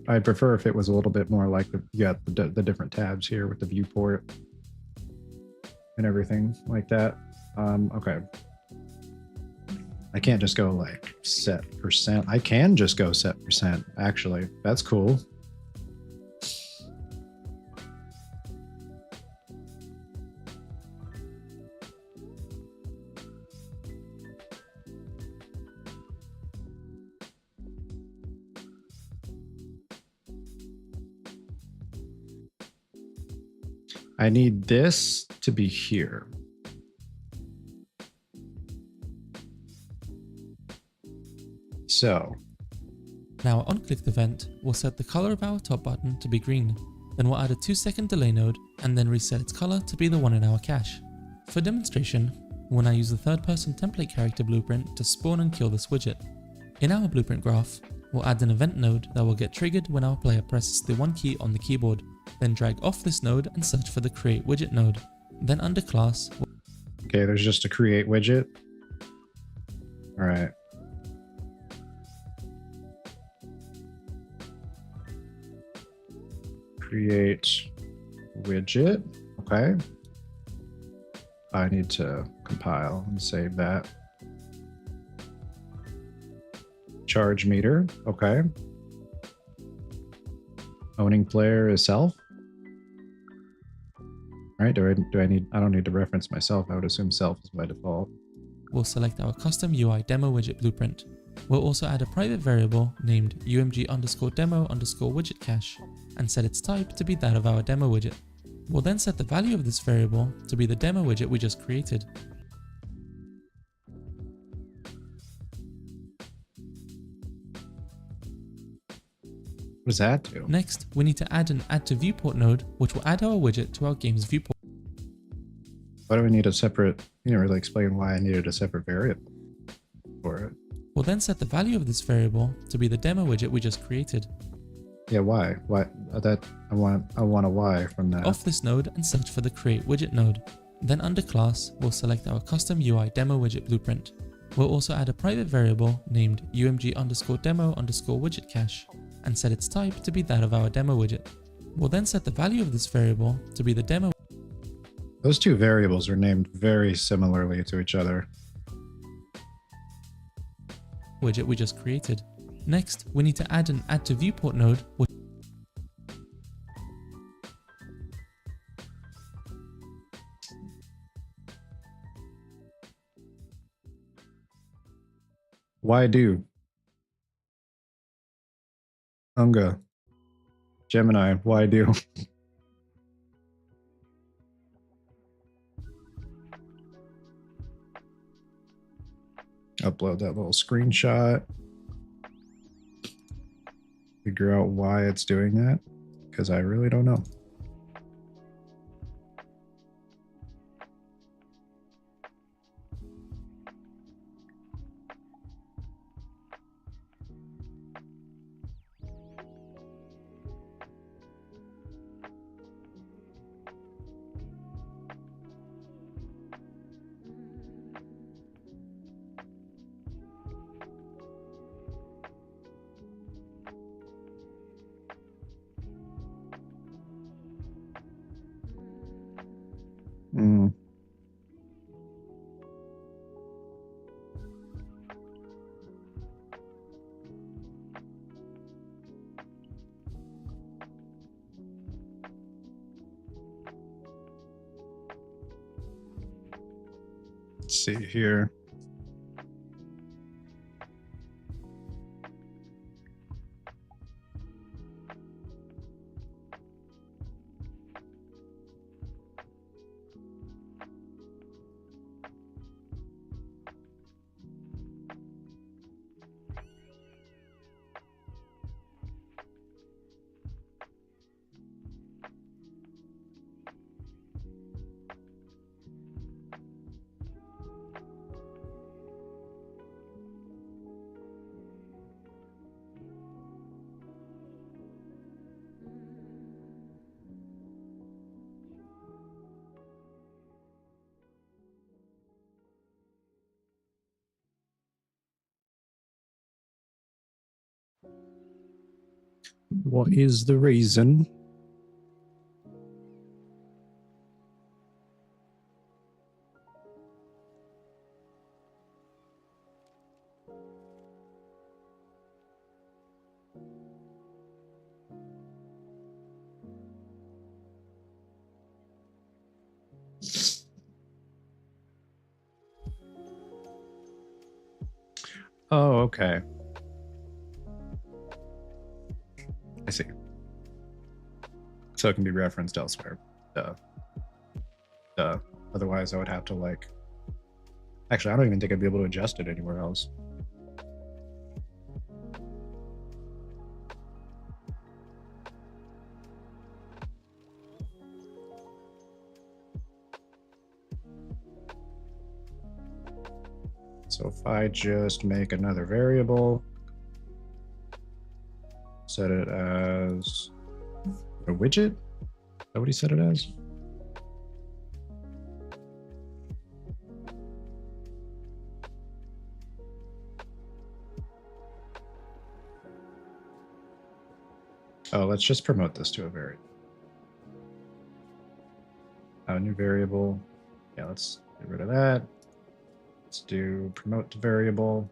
Speaker 1: I prefer if it was a little bit more like you got the different tabs here with the viewport and everything like that. Okay. I can't just go like set percent. I can just go set percent, actually. That's cool. I need this to be here. So
Speaker 2: now onClicked event will set the color of our top button to be green. Then we'll add a 2-second delay node and then reset its color to be the one in our cache. For demonstration, we'll now use the third-person template character blueprint to spawn and kill this widget. In our blueprint graph, we'll add an event node that will get triggered when our player presses the 1 key on the keyboard. Then drag off this node and search for the create widget node. Then under class,
Speaker 1: okay, there's just a create widget. All right. Create widget. Okay. I need to compile and save that. Charge meter. Okay. Owning player is self. Right? I don't need to reference myself. I would assume self is by default.
Speaker 2: We'll select our custom UI demo widget blueprint. We'll also add a private variable named umg_demo_widget cache and set its type to be that of our demo widget. We'll then set the value of this variable to be the demo widget we just created.
Speaker 1: What does that do?
Speaker 2: Next, we need to add an add to viewport node, which will add our widget to our game's viewport.
Speaker 1: Why do we need a separate, you didn't really explain why I needed a separate variable for it.
Speaker 2: We'll then set the value of this variable to be the demo widget we just created.
Speaker 1: Yeah, why? Why that I want a Y from that.
Speaker 2: Off this node and search for the create widget node. Then under class, we'll select our custom UI demo widget blueprint. We'll also add a private variable named umg_demo_widget cache and set its type to be that of our demo widget. We'll then set the value of this variable to be the demo.
Speaker 1: Those two variables are named very similarly to each other.
Speaker 2: Widget we just created. Next, we need to add an add to viewport node, which
Speaker 1: Why do? Unga. Gemini, why do? Upload that little screenshot. Figure out why it's doing that, because I really don't know. Mm. Let's see here. What is the reason? Oh, okay. I see. So it can be referenced elsewhere. Duh. Duh. Otherwise, I would have to like. Actually, I don't even think I'd be able to adjust it anywhere else. So if I just make another variable, set it as a widget, is that what he set it as? Oh, let's just promote this to a variable. A new variable. Yeah, let's get rid of that. Let's do promote to variable.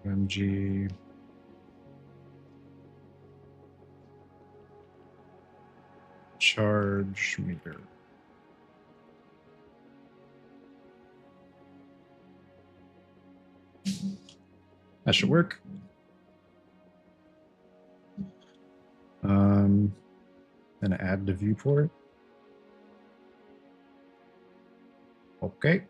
Speaker 1: MG charge meter. That should work. Then add the viewport. Okay.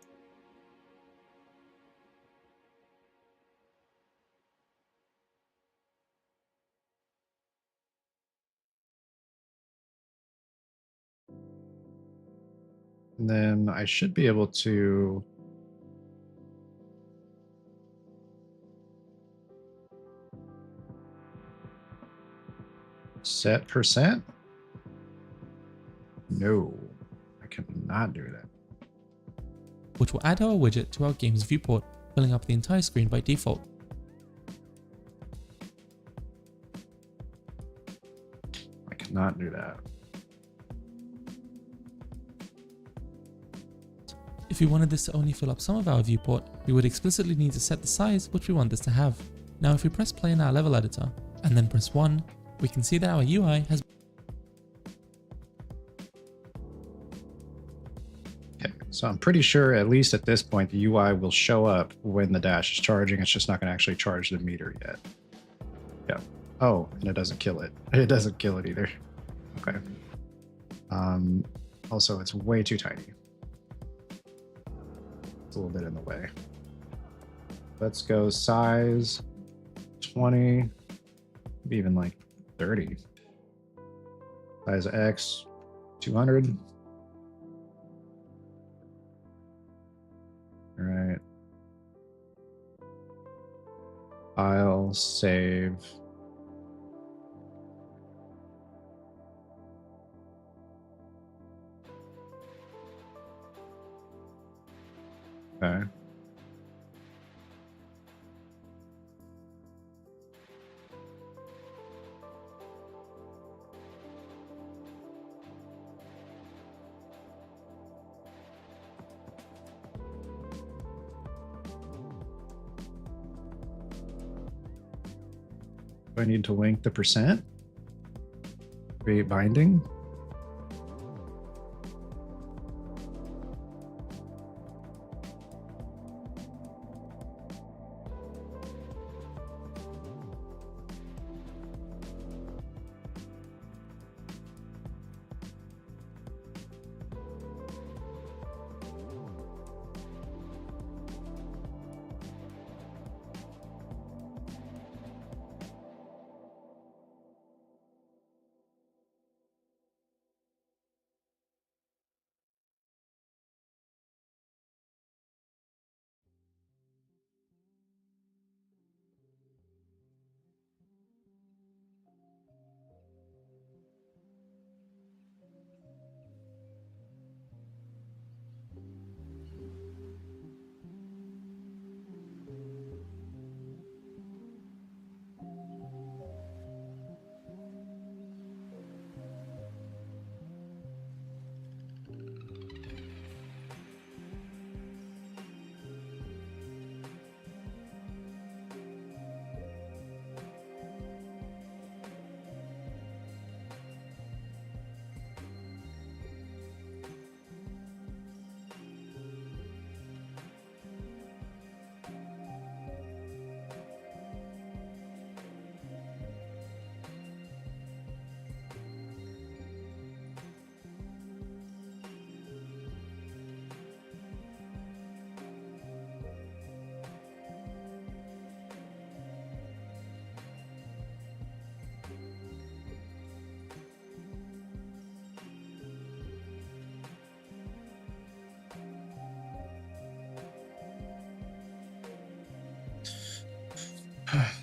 Speaker 1: And then I should be able to set percent. No, I cannot do that.
Speaker 2: which will add our widget to our game's viewport, filling up the entire screen by default.
Speaker 1: I cannot do that.
Speaker 2: If we wanted this to only fill up some of our viewport, we would explicitly need to set the size which we want this to have. Now if we press play in our level editor, and then press 1, we can see that our UI has.
Speaker 1: Okay, so I'm pretty sure at least at this point the UI will show up when the dash is charging. It's just not going to actually charge the meter yet. Yeah. Oh, and it doesn't kill it. It doesn't kill it either. Okay. Also, it's way too tiny. It's a little bit in the way. Let's go size 20, maybe even like 30. Size X 200. All right. File, save. Okay. Do I need to link the percent? Create binding?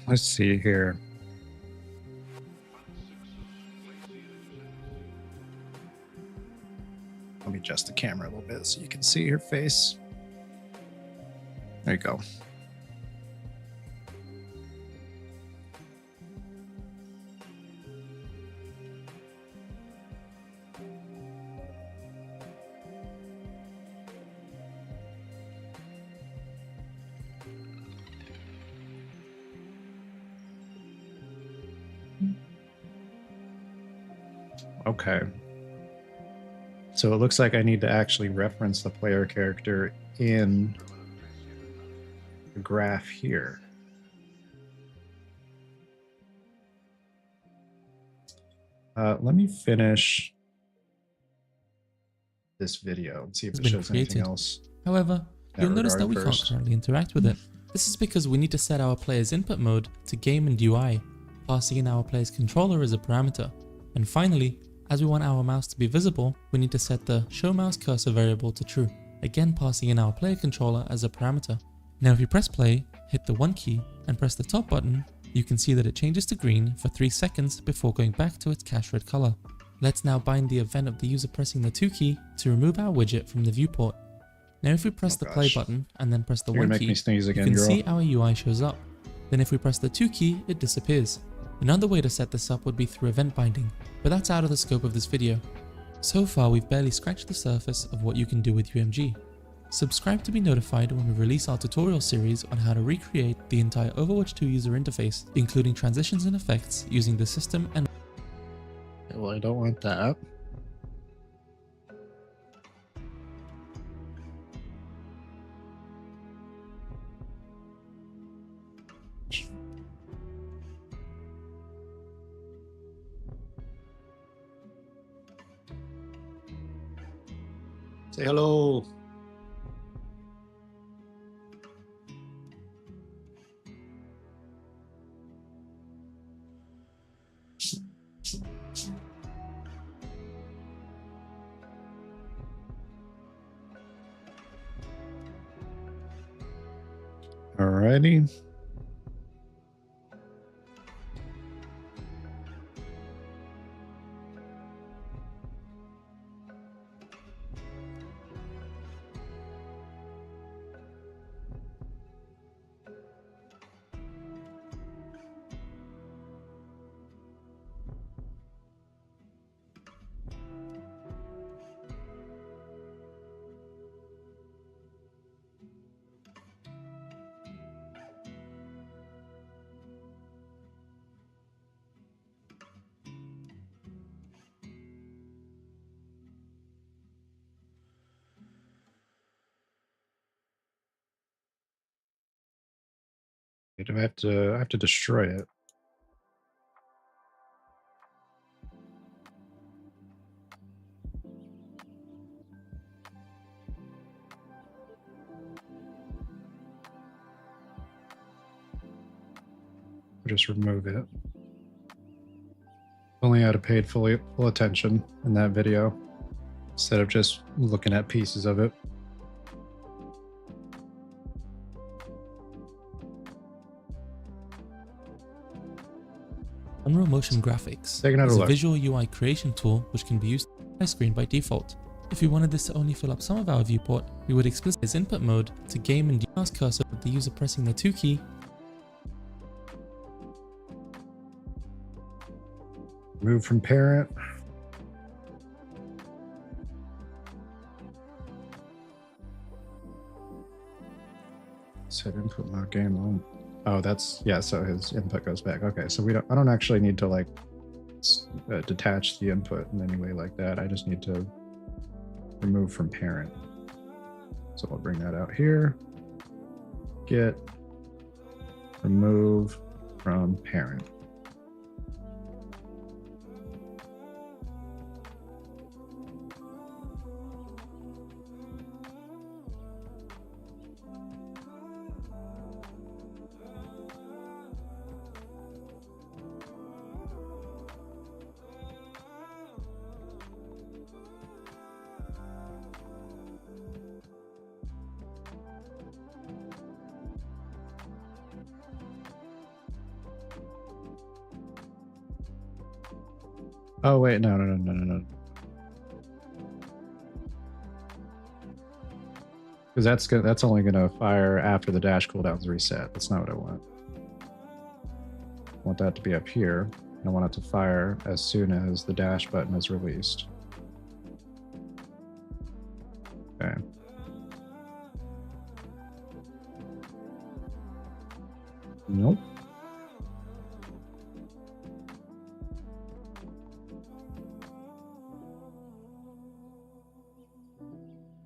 Speaker 1: Let's see here. Let me adjust the camera a little bit so you can see her face. There you go. Okay. So it looks like I need to actually reference the player character in the graph here. Let me finish this video and see if it shows anything else.
Speaker 2: However, you'll notice that we can't currently interact with it. This is because we need to set our player's input mode to game and UI, passing in our player's controller as a parameter. And finally, as we want our mouse to be visible, we need to set the show mouse cursor variable to true, again passing in our player controller as a parameter. Now if you press play, hit the 1 key and press the top button, you can see that it changes to green for 3 seconds before going back to its cache red color. Let's now bind the event of the user pressing the 2 key to remove our widget from the viewport. Now if we press the play button and then press the 1 key, you can see our UI shows up. Then if we press the 2 key, it disappears. Another way to set this up would be through event binding, but that's out of the scope of this video. So far we've barely scratched the surface of what you can do with UMG. Subscribe to be notified when we release our tutorial series on how to recreate the entire Overwatch 2 user interface, including transitions and effects using the system and...
Speaker 1: Well, I don't want that. Say hello. Alrighty. Do I have to destroy it? Just remove it. Only had to pay full attention in that video instead of just looking at pieces of it.
Speaker 2: Unreal Motion Graphics is a visual UI creation tool which can be used by screen by default. If we wanted this to only fill up some of our viewport, we would explicitly its input mode to game and mouse cursor with the user pressing the 2 key.
Speaker 1: Move from parent. Set input lock game on. Oh, that's, yeah, so his input goes back. Okay, so I don't actually need to like detach the input in any way like that. I just need to remove from parent. So I'll bring that out here. Get remove from parent. Oh wait, no. Because that's only gonna fire after the dash cooldown's reset. That's not what I want. I want that to be up here. I want it to fire as soon as the dash button is released. Okay. Nope.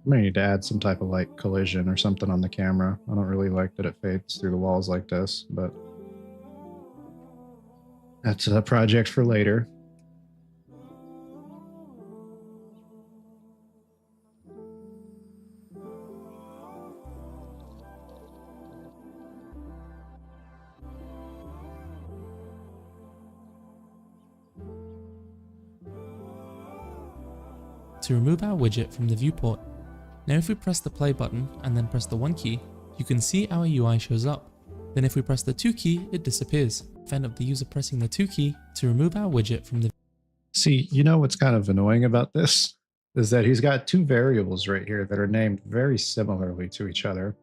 Speaker 1: I'm gonna need to add some type of like collision or something on the camera. I don't really like that it fades through the walls like this, but that's a project for later.
Speaker 2: To remove our widget from the viewport. Now if we press the play button and then press the 1 key, you can see our UI shows up. Then if we press the 2 key, it disappears. End up the user pressing the 2 key to remove our widget from the.
Speaker 1: See, you know what's kind of annoying about this is that he's got two variables right here that are named very similarly to each other.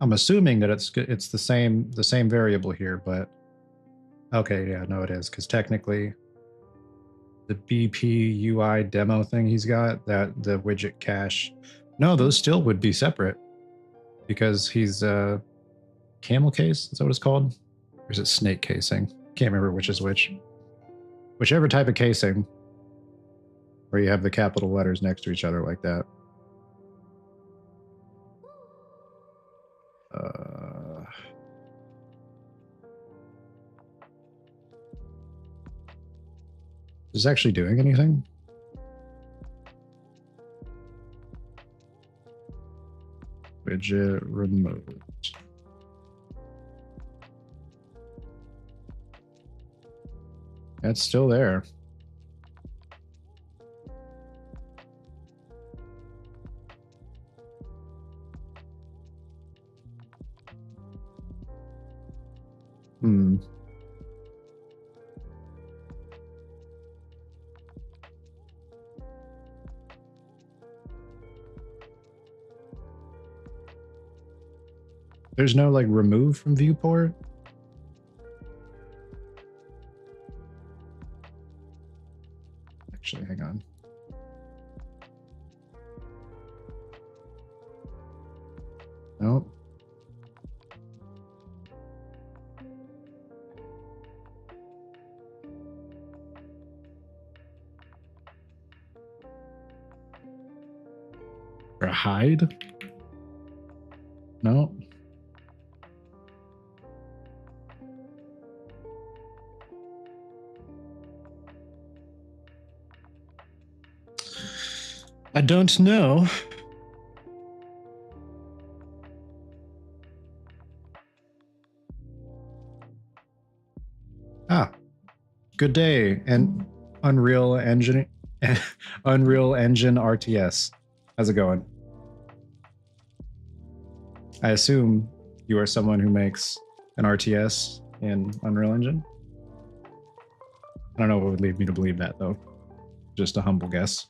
Speaker 1: I'm assuming that it's the same variable here, but okay, yeah, no, it is, because technically the BP UI demo thing he's got, that the widget cache, no, those still would be separate because he's camel case, is that what it's called? Or is it snake casing? Can't remember which is which. Whichever type of casing where you have the capital letters next to each other like that. Is this actually doing anything? Widget removed. It's still there. There's no like remove from viewport? Actually, hang on. Nope. Or hide? No. I don't know. Ah, good day, and Unreal Engine RTS. How's it going? I assume you are someone who makes an RTS in Unreal Engine. I don't know what would lead me to believe that, though. Just a humble guess.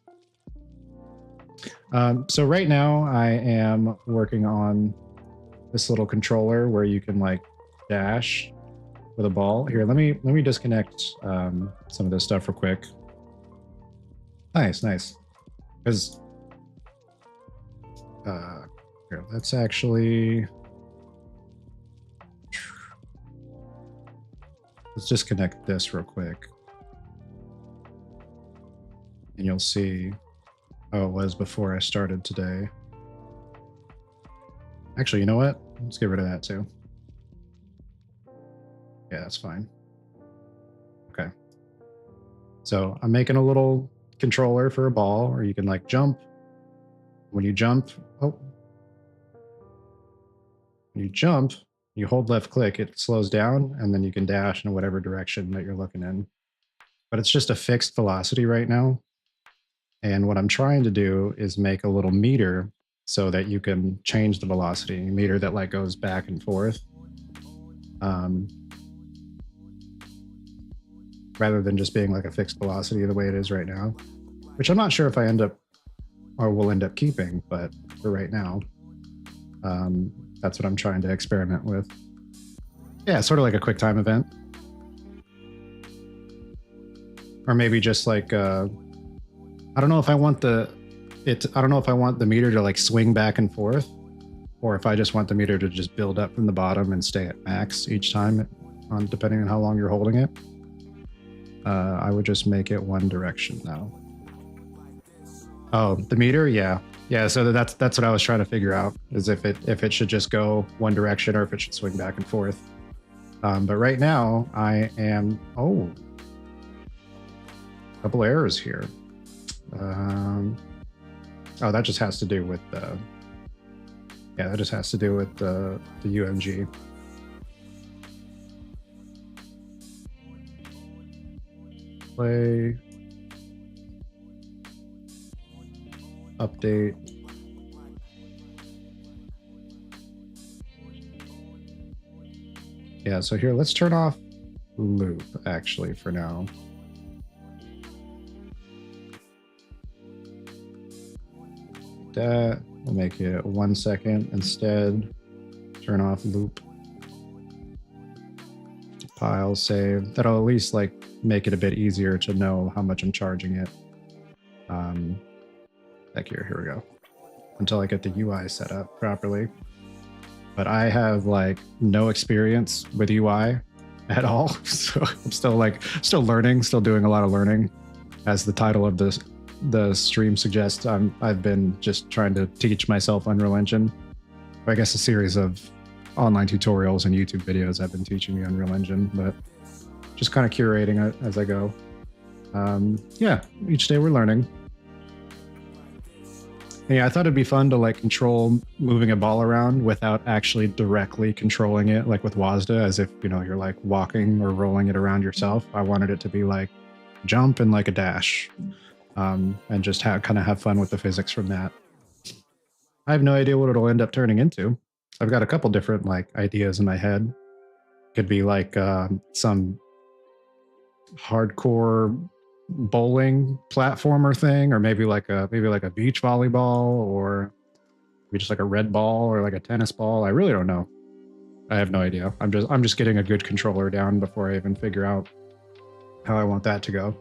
Speaker 1: So right now I am working on this little controller where you can like dash with a ball. Here, let me disconnect some of this stuff real quick. Nice. Because here, let's actually let's disconnect this real quick, and you'll see how it was before I started today. Actually, you know what? Let's get rid of that too. Yeah, that's fine. Okay. So I'm making a little controller for a ball, or you can like jump. When you jump, when you jump, you hold left click, it slows down, and then you can dash in whatever direction that you're looking in. But it's just a fixed velocity right now. And what I'm trying to do is make a little meter so that you can change the velocity, a meter that like goes back and forth. Rather than just being like a fixed velocity the way it is right now, which I'm not sure if I end up or will end up keeping, but for right now, that's what I'm trying to experiment with. Yeah, sort of like a quick time event. Or maybe just like, I don't know if I want I don't know if I want the meter to like swing back and forth, or if I just want the meter to just build up from the bottom and stay at max each time, depending on how long you're holding it. I would just make it one direction now. Oh, the meter, yeah, yeah. So that's what I was trying to figure out, is if it should just go one direction or if it should swing back and forth. But right now I am a couple errors here. Oh, that just has to do with the that just has to do with the UMG. Play. Update. Yeah, so here, let's turn off loop actually for now. That will make it 1 second instead. Turn off loop. Pile save. That'll at least like make it a bit easier to know how much I'm charging it. Like here we go. Until I get the UI set up properly. But I have like no experience with UI at all. So I'm still learning, still doing a lot of learning. As the title of the stream suggests, I've been just trying to teach myself Unreal Engine. I guess a series of online tutorials and YouTube videos have been teaching me Unreal Engine, but just kind of curating it as I go. Yeah, each day we're learning. Yeah, I thought it'd be fun to like control moving a ball around without actually directly controlling it, like with WASDA, as if, you know, you're like walking or rolling it around yourself. I wanted it to be like jump and like a dash, and just kind of have fun with the physics from that. I have no idea what it'll end up turning into. I've got a couple different like ideas in my head. Could be like some hardcore bowling platformer thing, or maybe like a beach volleyball, or maybe just like a red ball or like a tennis ball. I really don't know. I have no idea. I'm just getting a good controller down before I even figure out how I want that to go.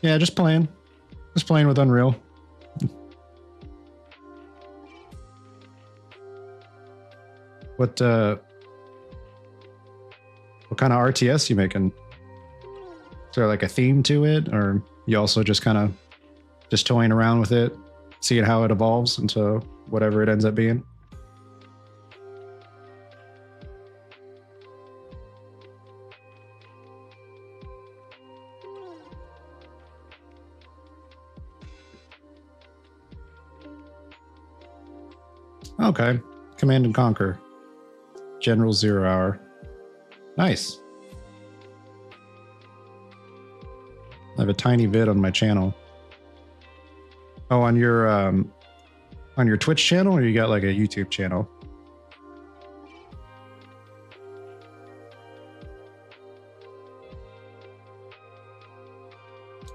Speaker 1: Yeah, just playing with Unreal. What kind of RTS you making? Is there like a theme to it, or you also just kind of just toying around with it, seeing how it evolves into whatever it ends up being? Okay, Command and Conquer, General 0 Hour. Nice. I have a tiny vid on my channel. Oh, on your Twitch channel, or you got like a YouTube channel?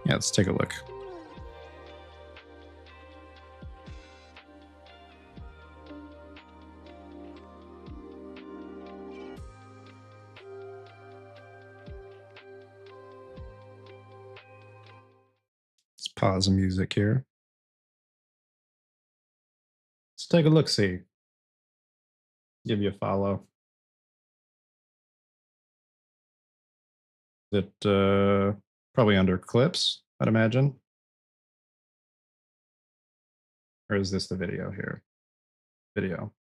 Speaker 1: Yeah, let's take a look. Let's pause the music here. Let's take a look, see. Give you a follow. Is it probably under clips, I'd imagine? Or is this the video here? Video.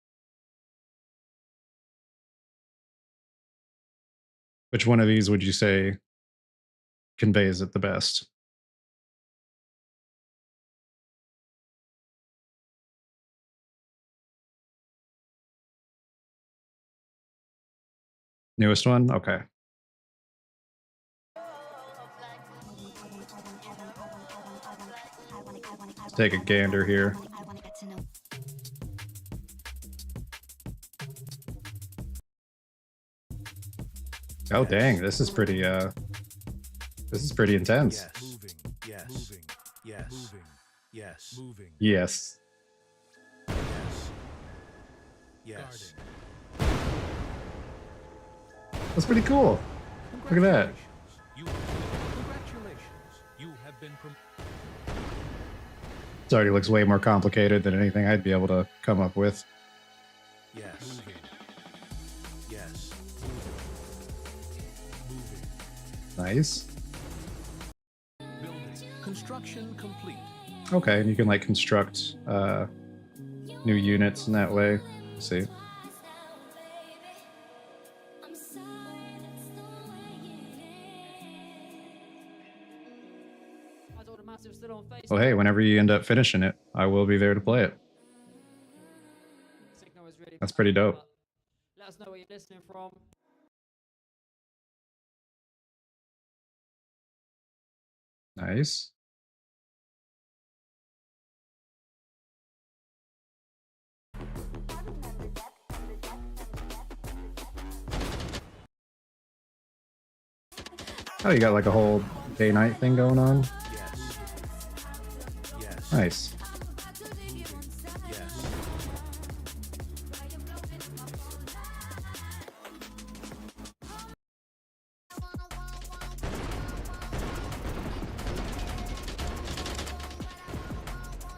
Speaker 1: Which one of these would you say conveys it the best? Newest one? Okay. Let's take a gander here. Oh dang, this is pretty intense.
Speaker 3: Yes. Moving. Yes. Moving. Yes. Moving.
Speaker 1: Yes.
Speaker 3: Yes.
Speaker 1: That's pretty cool. Look at that.
Speaker 3: Congratulations. You have been
Speaker 1: It already looks way more complicated than anything I'd be able to come up with.
Speaker 3: Yes. Yes. Moving.
Speaker 1: Nice.
Speaker 3: Building. Construction complete.
Speaker 1: Okay, and you can like construct new units in that way. Let's see. Oh, hey, whenever you end up finishing it, I will be there to play it. That's pretty dope.
Speaker 4: Let us know where you're listening from.
Speaker 1: Nice. Oh, you got like a whole day-night thing going on?
Speaker 3: Yes. Yes.
Speaker 1: Nice.
Speaker 3: Yes.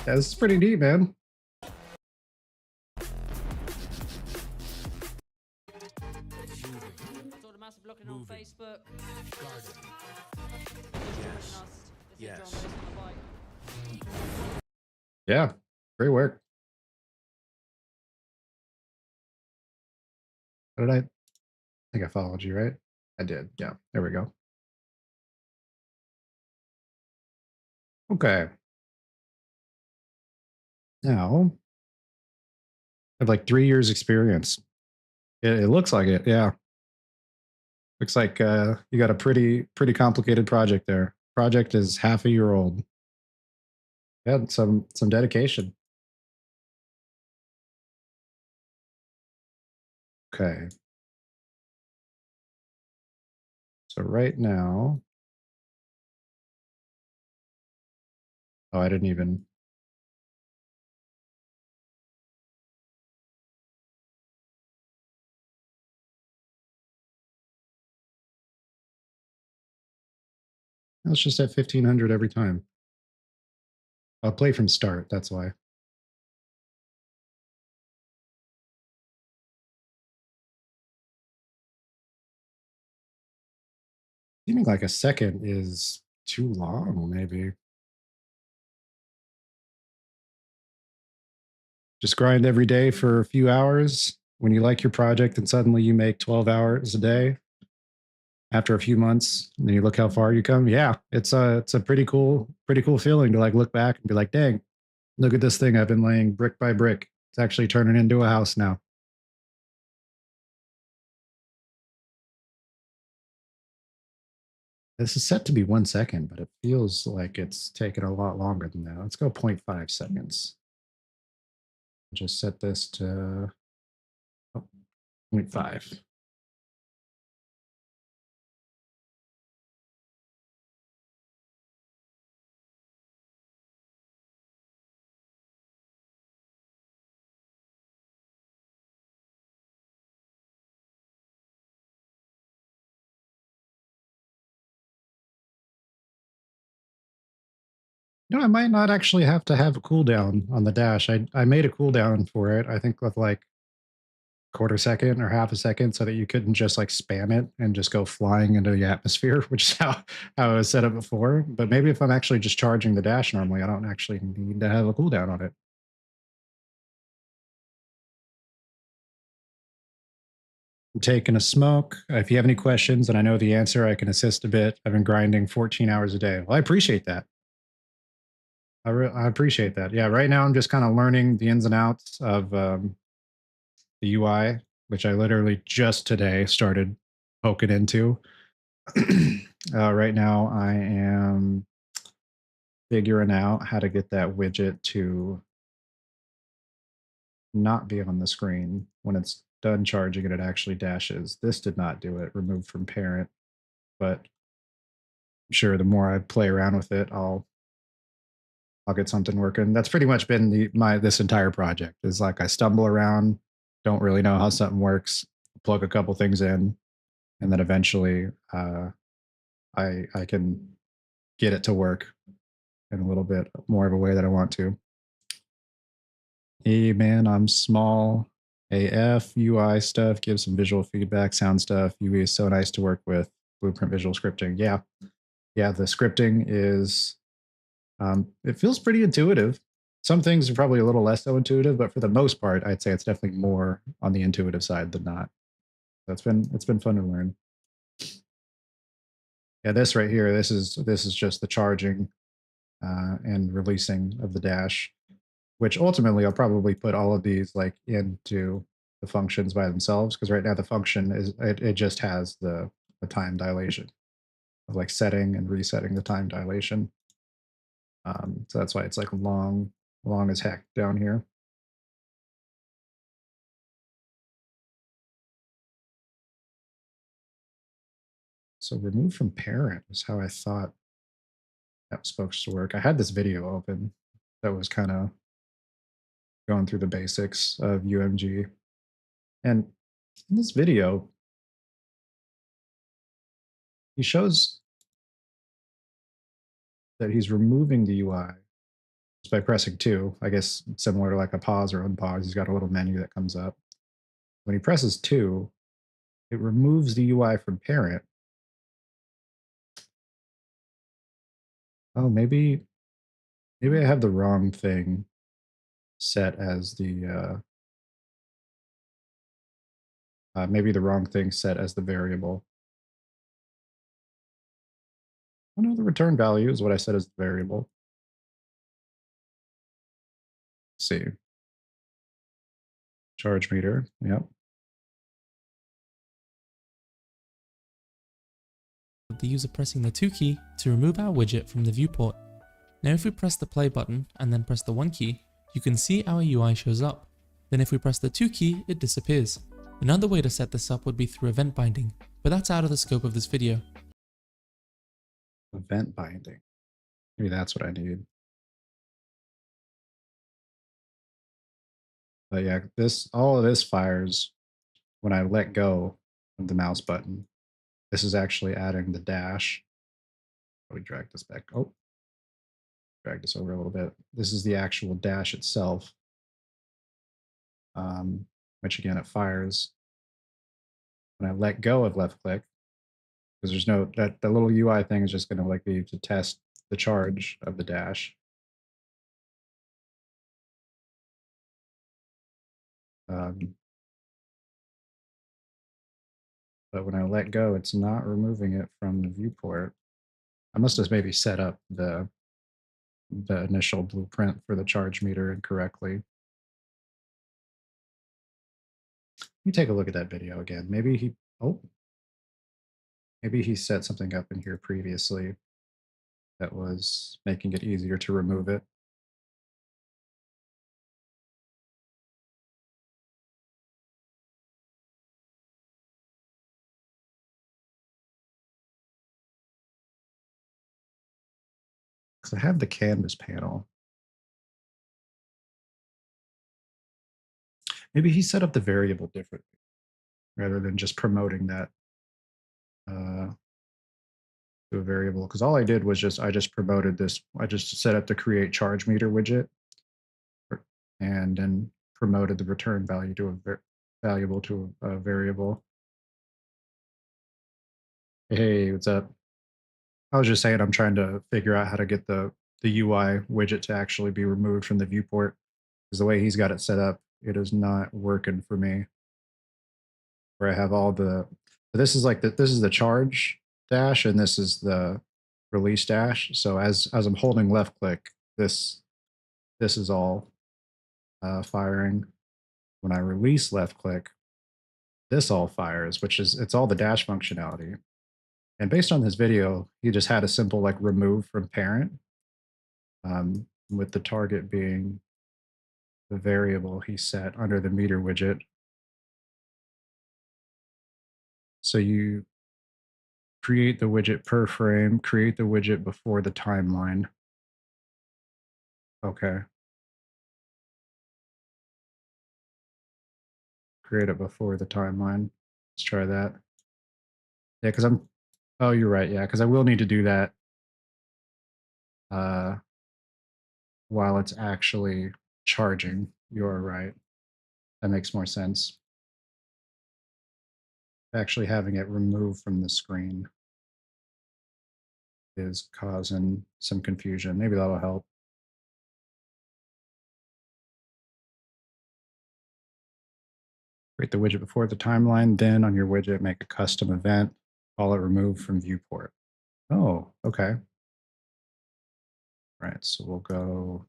Speaker 1: Yeah, this is pretty neat, man.
Speaker 4: Looking on Facebook.
Speaker 3: Yes. Yes.
Speaker 1: Yeah, great work. What did I think I followed you, right? I did. Yeah, there we go. Okay. Now, I have like 3 years experience. It looks like it, yeah. Looks like you got a pretty complicated project there. Project is half a year old. Yeah, some dedication. Okay. So right now, oh, I didn't even. It's just at 1500 every time. I'll play from start. That's why. Seeming like a second is too long, maybe. Just grind every day for a few hours. When you like your project and suddenly you make 12 hours a day after a few months, and then you look how far you come. Yeah, it's a pretty cool feeling to like look back and be like, dang, look at this thing I've been laying brick by brick. It's actually turning into a house now. This is set to be 1 second, but it feels like it's taken a lot longer than that. Let's go 0.5 seconds. Just set this to 0.5. No, I might not actually have to have a cooldown on the dash. I made a cooldown for it. I think with like quarter second or half a second, so that you couldn't just like spam it and just go flying into the atmosphere, which is how it was set up before. But maybe if I'm actually just charging the dash normally, I don't actually need to have a cooldown on it. I'm taking a smoke. If you have any questions and I know the answer, I can assist a bit. I've been grinding 14 hours a day. Well, I appreciate that. I appreciate that. Yeah, right now I'm just kind of learning the ins and outs of the UI, which I literally just today started poking into. Right now, I am figuring out how to get that widget to not be on the screen when it's done charging and it actually dashes. This did not do it, removed from parent, but I'm sure the more I play around with it, I'll get something working. That's pretty much been this entire project. Is like I stumble around, don't really know how something works, plug a couple things in, and then eventually I can get it to work in a little bit more of a way that I want to. Hey man, I'm small AF. UI stuff, give some visual feedback, sound stuff. UE is so nice to work with. Blueprint visual scripting. Yeah. Yeah, the scripting is it feels pretty intuitive. Some things are probably a little less so intuitive, but for the most part, I'd say it's definitely more on the intuitive side than not. So it's been fun to learn. Yeah, this right here, this is just the charging and releasing of the dash, which ultimately I'll probably put all of these like into the functions by themselves, because right now the function is it just has the time dilation of like setting and resetting the time dilation. So that's why it's like long as heck down here. So remove from parent is how I thought that was supposed to work. I had this video open that was kind of going through the basics of UMG. And in this video, he shows that he's removing the UI just by pressing 2. I guess similar to like a pause or unpause. He's got a little menu that comes up. When he presses 2, it removes the UI from parent. Oh, maybe I have the wrong thing set as the maybe the wrong thing set as the variable. Oh no, the return value is what I set as the variable. Let's see. Charge meter. Yep.
Speaker 2: The user pressing the 2 key to remove our widget from the viewport. Now if we press the play button and then press the 1 key, you can see our UI shows up. Then if we press the 2 key, it disappears. Another way to set this up would be through event binding, but that's out of the scope of this video.
Speaker 1: Event binding. Maybe that's what I need. But yeah, all of this fires when I let go of the mouse button. This is actually adding the dash. We drag this back. Oh, drag this over a little bit. This is the actual dash itself, which again, it fires when I let go of left click, because there's no, that the little UI thing is just going to like be to test the charge of the dash. But when I let go, it's not removing it from the viewport. I must have maybe set up the initial blueprint for the charge meter incorrectly. Let me take a look at that video again. Maybe he set something up in here previously that was making it easier to remove it. Because I have the canvas panel. Maybe he set up the variable differently rather than just promoting that to a variable. Because all I did was I just promoted this. I just set up the create charge meter widget and then promoted the return value to a valuable to a variable. Hey, what's up? I was just saying I'm trying to figure out how to get the UI widget to actually be removed from the viewport, because the way he's got it set up, it is not working for me. Where I have all the, this is like this is the charge dash and this is the release dash. So as I'm holding left click, this is all firing. When I release left click, this all fires, which is, it's all the dash functionality. And based on this video, he just had a simple like remove from parent, with the target being the variable he set under the meter widget. So you create the widget per frame, create the widget before the timeline. Okay. Create it before the timeline. Let's try that. Yeah, because oh, you're right. Yeah, because I will need to do that while it's actually charging. You're right. That makes more sense. Actually having it removed from the screen. is causing some confusion. Maybe that'll help. Create the widget before the timeline, then on your widget, make a custom event, call it remove from viewport. Oh, okay. All right, so we'll go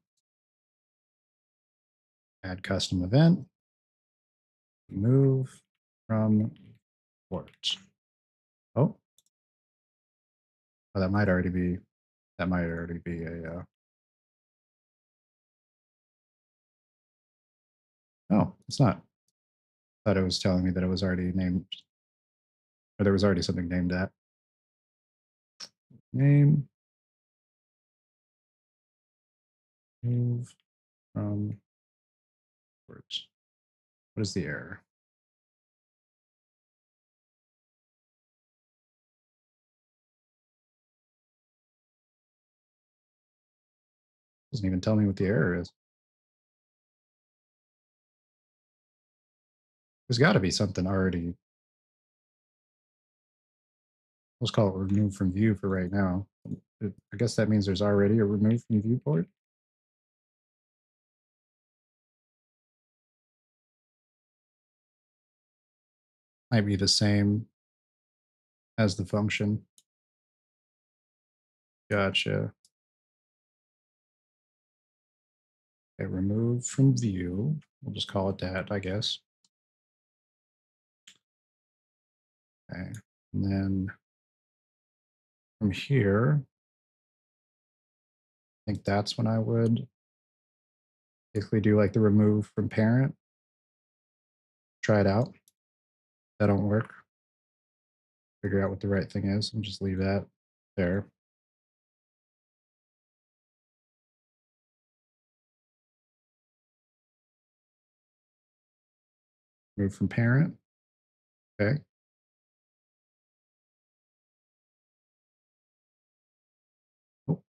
Speaker 1: add custom event, remove from port. Oh, that might already be a oh, it's not. I thought it was telling me that it was already named, or there was already something named that. Name, move from port. What is the error? Doesn't even tell me what the error is. There's got to be something already. Let's call it remove from view for right now. I guess that means there's already a remove from viewport. Might be the same as the function. Gotcha. Okay, remove from view. We'll just call it that, I guess. Okay, and then from here, I think that's when I would basically do like the remove from parent. Try it out. That don't work. Figure out what the right thing is and just leave that there. Move from parent. Okay. Oh.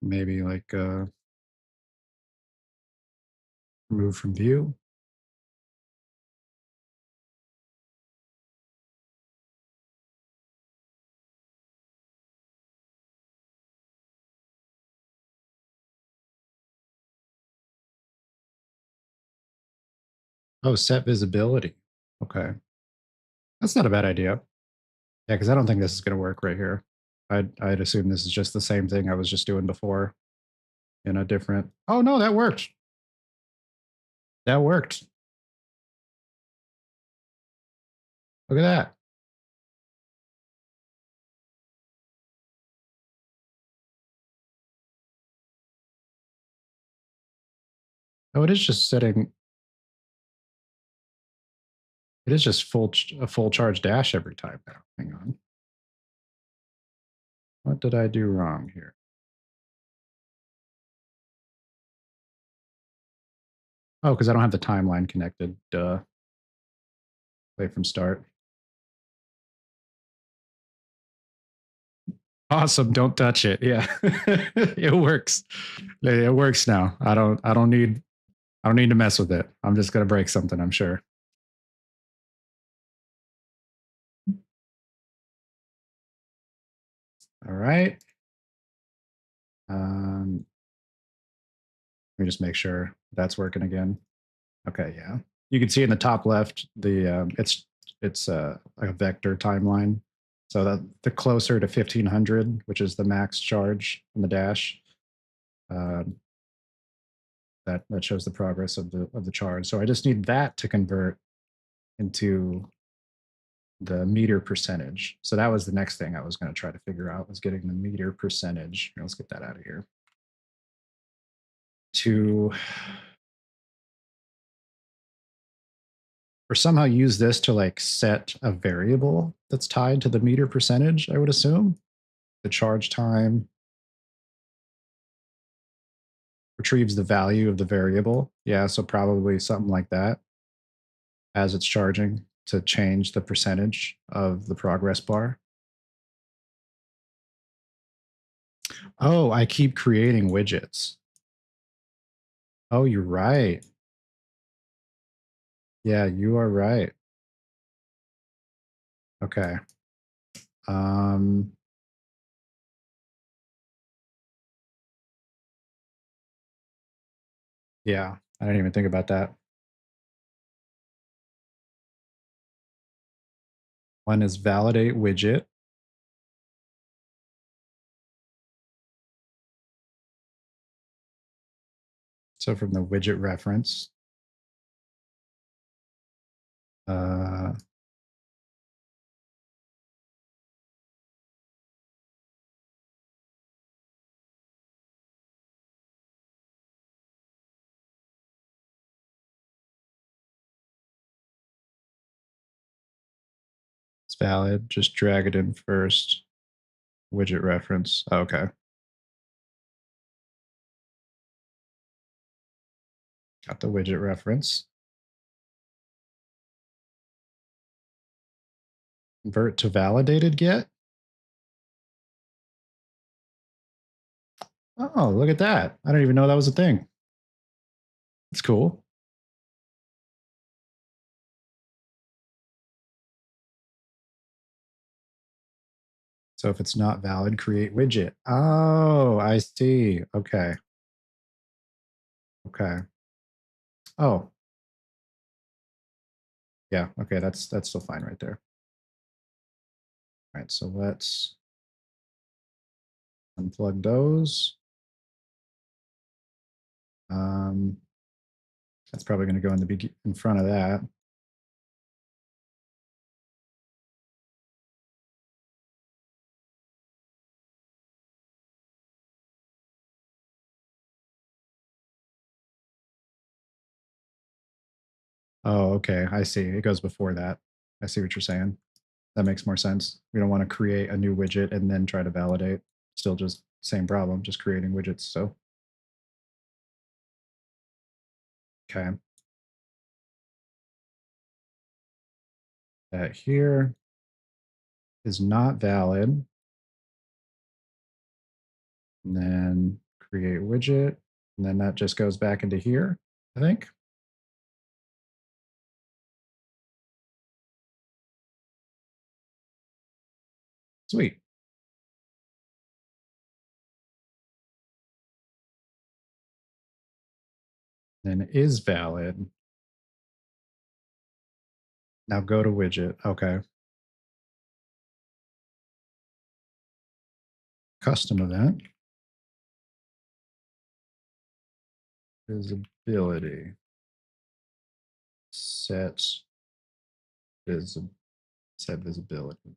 Speaker 1: Maybe like remove from view. Oh, set visibility. Okay. That's not a bad idea. Yeah, because I don't think this is going to work right here. I'd assume this is just the same thing I was just doing before in a different. Oh, no, that worked. That worked. Look at that. Oh, it is just setting. It is just a full charge dash every time now. Hang on. What did I do wrong here? Oh, because I don't have the timeline connected. Duh. Play from start. Awesome. Don't touch it. Yeah. It works. It works now. I don't need to mess with it. I'm just gonna break something, I'm sure. All right. Let me just make sure that's working again. Okay, yeah. You can see in the top left, the it's a vector timeline. So that the closer to 1500, which is the max charge on the dash, that shows the progress of the charge. So I just need that to convert into the meter percentage. So that was the next thing I was going to try to figure out, was getting the meter percentage. Here, let's get that out of here. Or somehow use this to like set a variable that's tied to the meter percentage, I would assume. The charge time retrieves the value of the variable. Yeah, so probably something like that as it's charging to change the percentage of the progress bar. Oh, I keep creating widgets. Oh, you're right. Yeah, you are right. Okay. Um, yeah, I didn't even think about that. One is validate widget. So from the widget reference, uh, it's valid. Just drag it in first. Widget reference. Okay. Got the widget reference. Convert to validated get. Oh, look at that. I don't even know that was a thing. It's cool. So if it's not valid, create widget. Oh, I see. Okay. Okay. Oh. Yeah, okay, that's still fine right there. All right, so let's unplug those. That's probably going to go in front of that. Oh, okay. I see. It goes before that. I see what you're saying. That makes more sense. We don't want to create a new widget and then try to validate. Still just same problem, just creating widgets. So, okay. That here is not valid. And then create widget. And then that just goes back into here, I think. Sweet. Then is valid. Now go to widget. Okay. Custom event. Visibility. Set set visibility.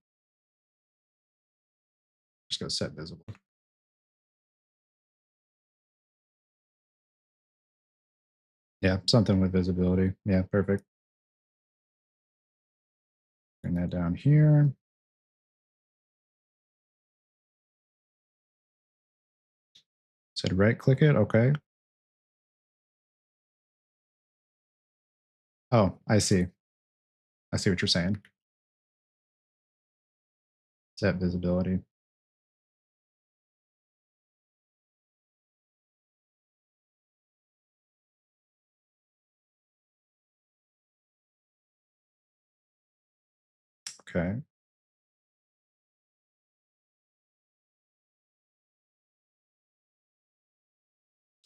Speaker 1: Just go set visible. Yeah, something with visibility. Yeah, perfect. Bring that down here. Said right click it. Okay. Oh, I see. I see what you're saying. Set visibility. Okay.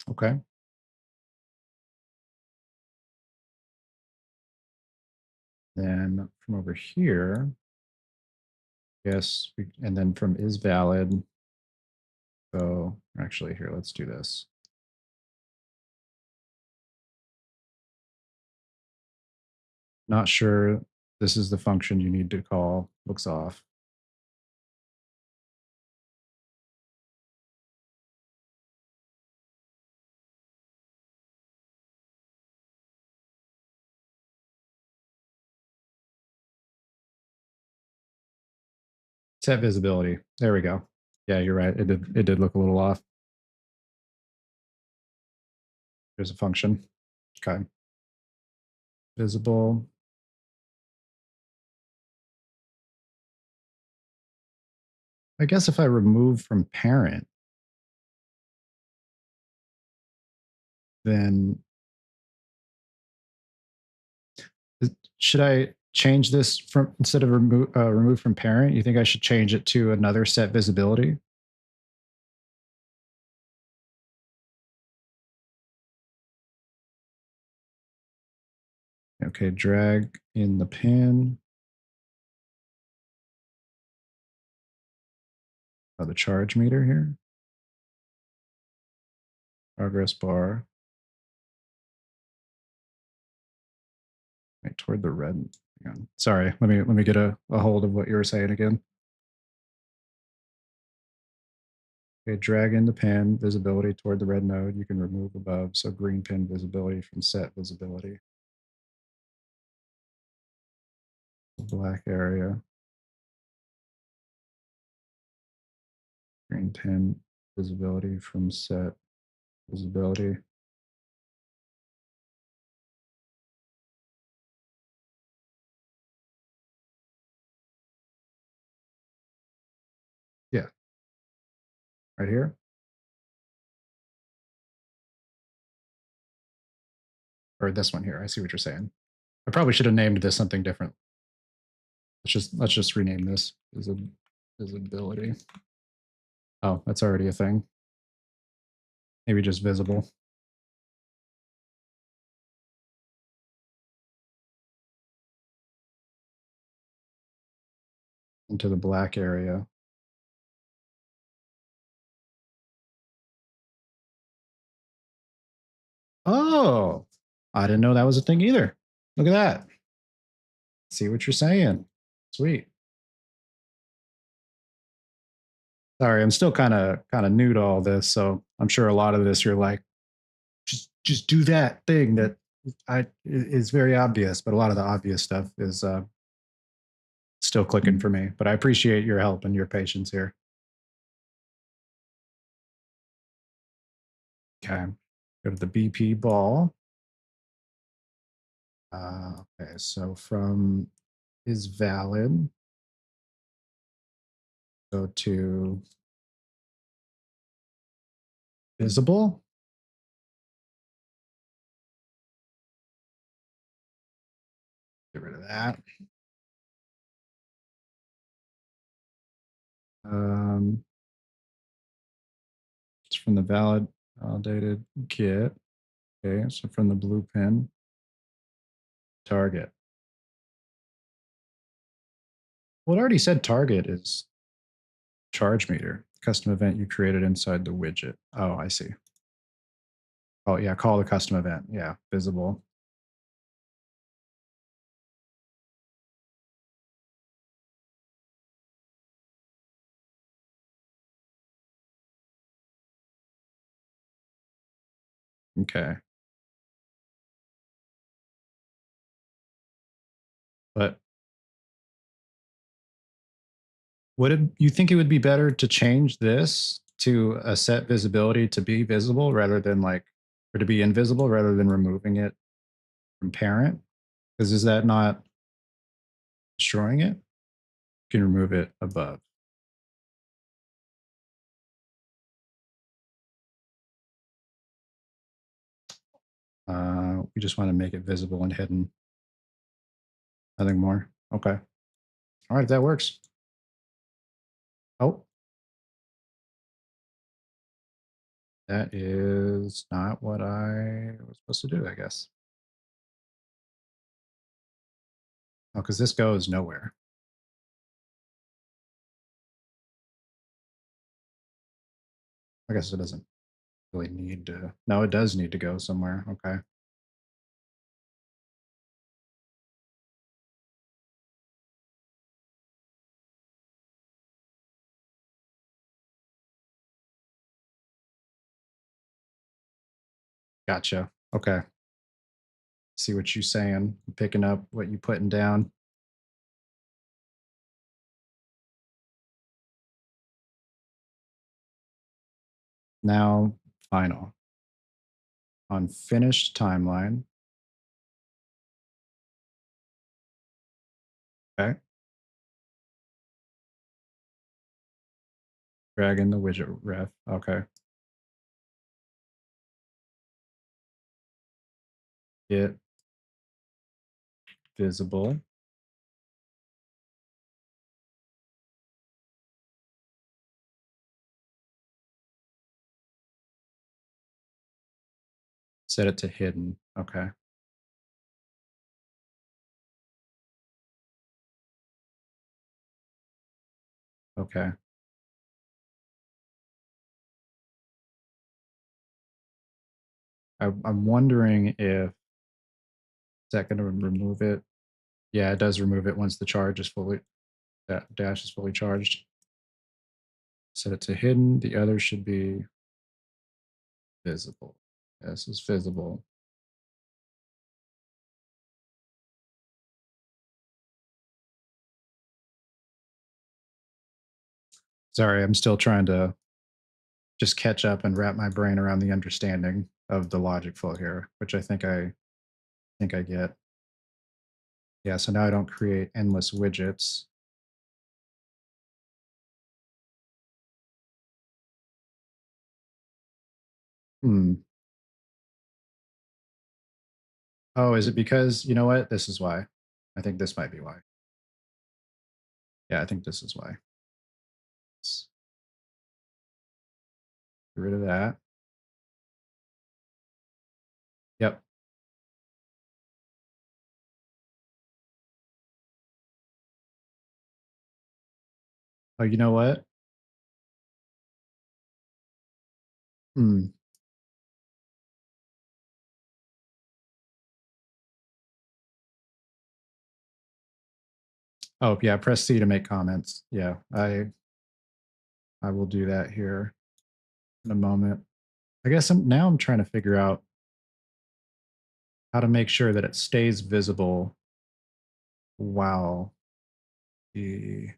Speaker 1: Okay. Then from over here, yes, and then from is valid. So actually here, let's do this. Not sure this is the function you need to call. Looks off. Set visibility. There we go. Yeah, you're right. It did look a little off. There's a function. Okay. Visible. I guess if I remove from parent, then should I change this from instead of remove from parent? You think I should change it to another set visibility? Okay, drag in the pin. Oh, the charge meter here. Progress bar. Right toward the red. Hang on. Sorry, let me get a hold of what you were saying again. Okay, drag in the pin visibility toward the red node. You can remove above. So green pin visibility from set visibility. Black area. Green pin visibility from set visibility. Yeah, right here. Or this one here. I see what you're saying. I probably should have named this something different. Let's just rename this visibility. Oh, that's already a thing. Maybe just visible. Into the black area. Oh, I didn't know that was a thing either. Look at that. See what you're saying. Sweet. Sorry, I'm still kind of new to all this, so I'm sure a lot of this you're like, just do that thing that is very obvious, but a lot of the obvious stuff is still clicking for me. But I appreciate your help and your patience here. Okay, go to the BP ball. Okay, so from is valid, go to visible. Get rid of that. It's from the validated kit. Okay, so from the blue pin, target. Well, it already said target is charge meter, custom event you created inside the widget. Oh, I see. Oh, yeah, call the custom event. Yeah, visible. Okay. But would you think it would be better to change this to a set visibility to be visible rather than like, or to be invisible rather than removing it from parent? Because is that not destroying it? You can remove it above. We just want to make it visible and hidden. Nothing more. Okay. All right, that works. Oh, that is not what I was supposed to do, I guess. Oh, because this goes nowhere. I guess it doesn't really need to. No, it does need to go somewhere. Okay. Gotcha. Okay. See what you're saying. I'm picking up what you're putting down. Now, final. On finished timeline. Okay. Drag in the widget ref. Okay. it visible. Set it to hidden. Okay. Okay. I'm wondering if, is that going to remove it? Yeah, it does remove it once the charge is fully, that dash is fully charged. Set it to hidden. The other should be visible. This is visible. Sorry, I'm still trying to just catch up and wrap my brain around the understanding of the logic flow here, which I think I get. Yeah, so now I don't create endless widgets. Hmm. Oh, is it because, you know what? This is why. I think this might be why. Yeah, I think this is why. Let's get rid of that. Yep. Oh, you know what? Hmm. Oh, yeah, press C to make comments. Yeah, I will do that here in a moment. I guess I'm trying to figure out how to make sure that it stays visible while the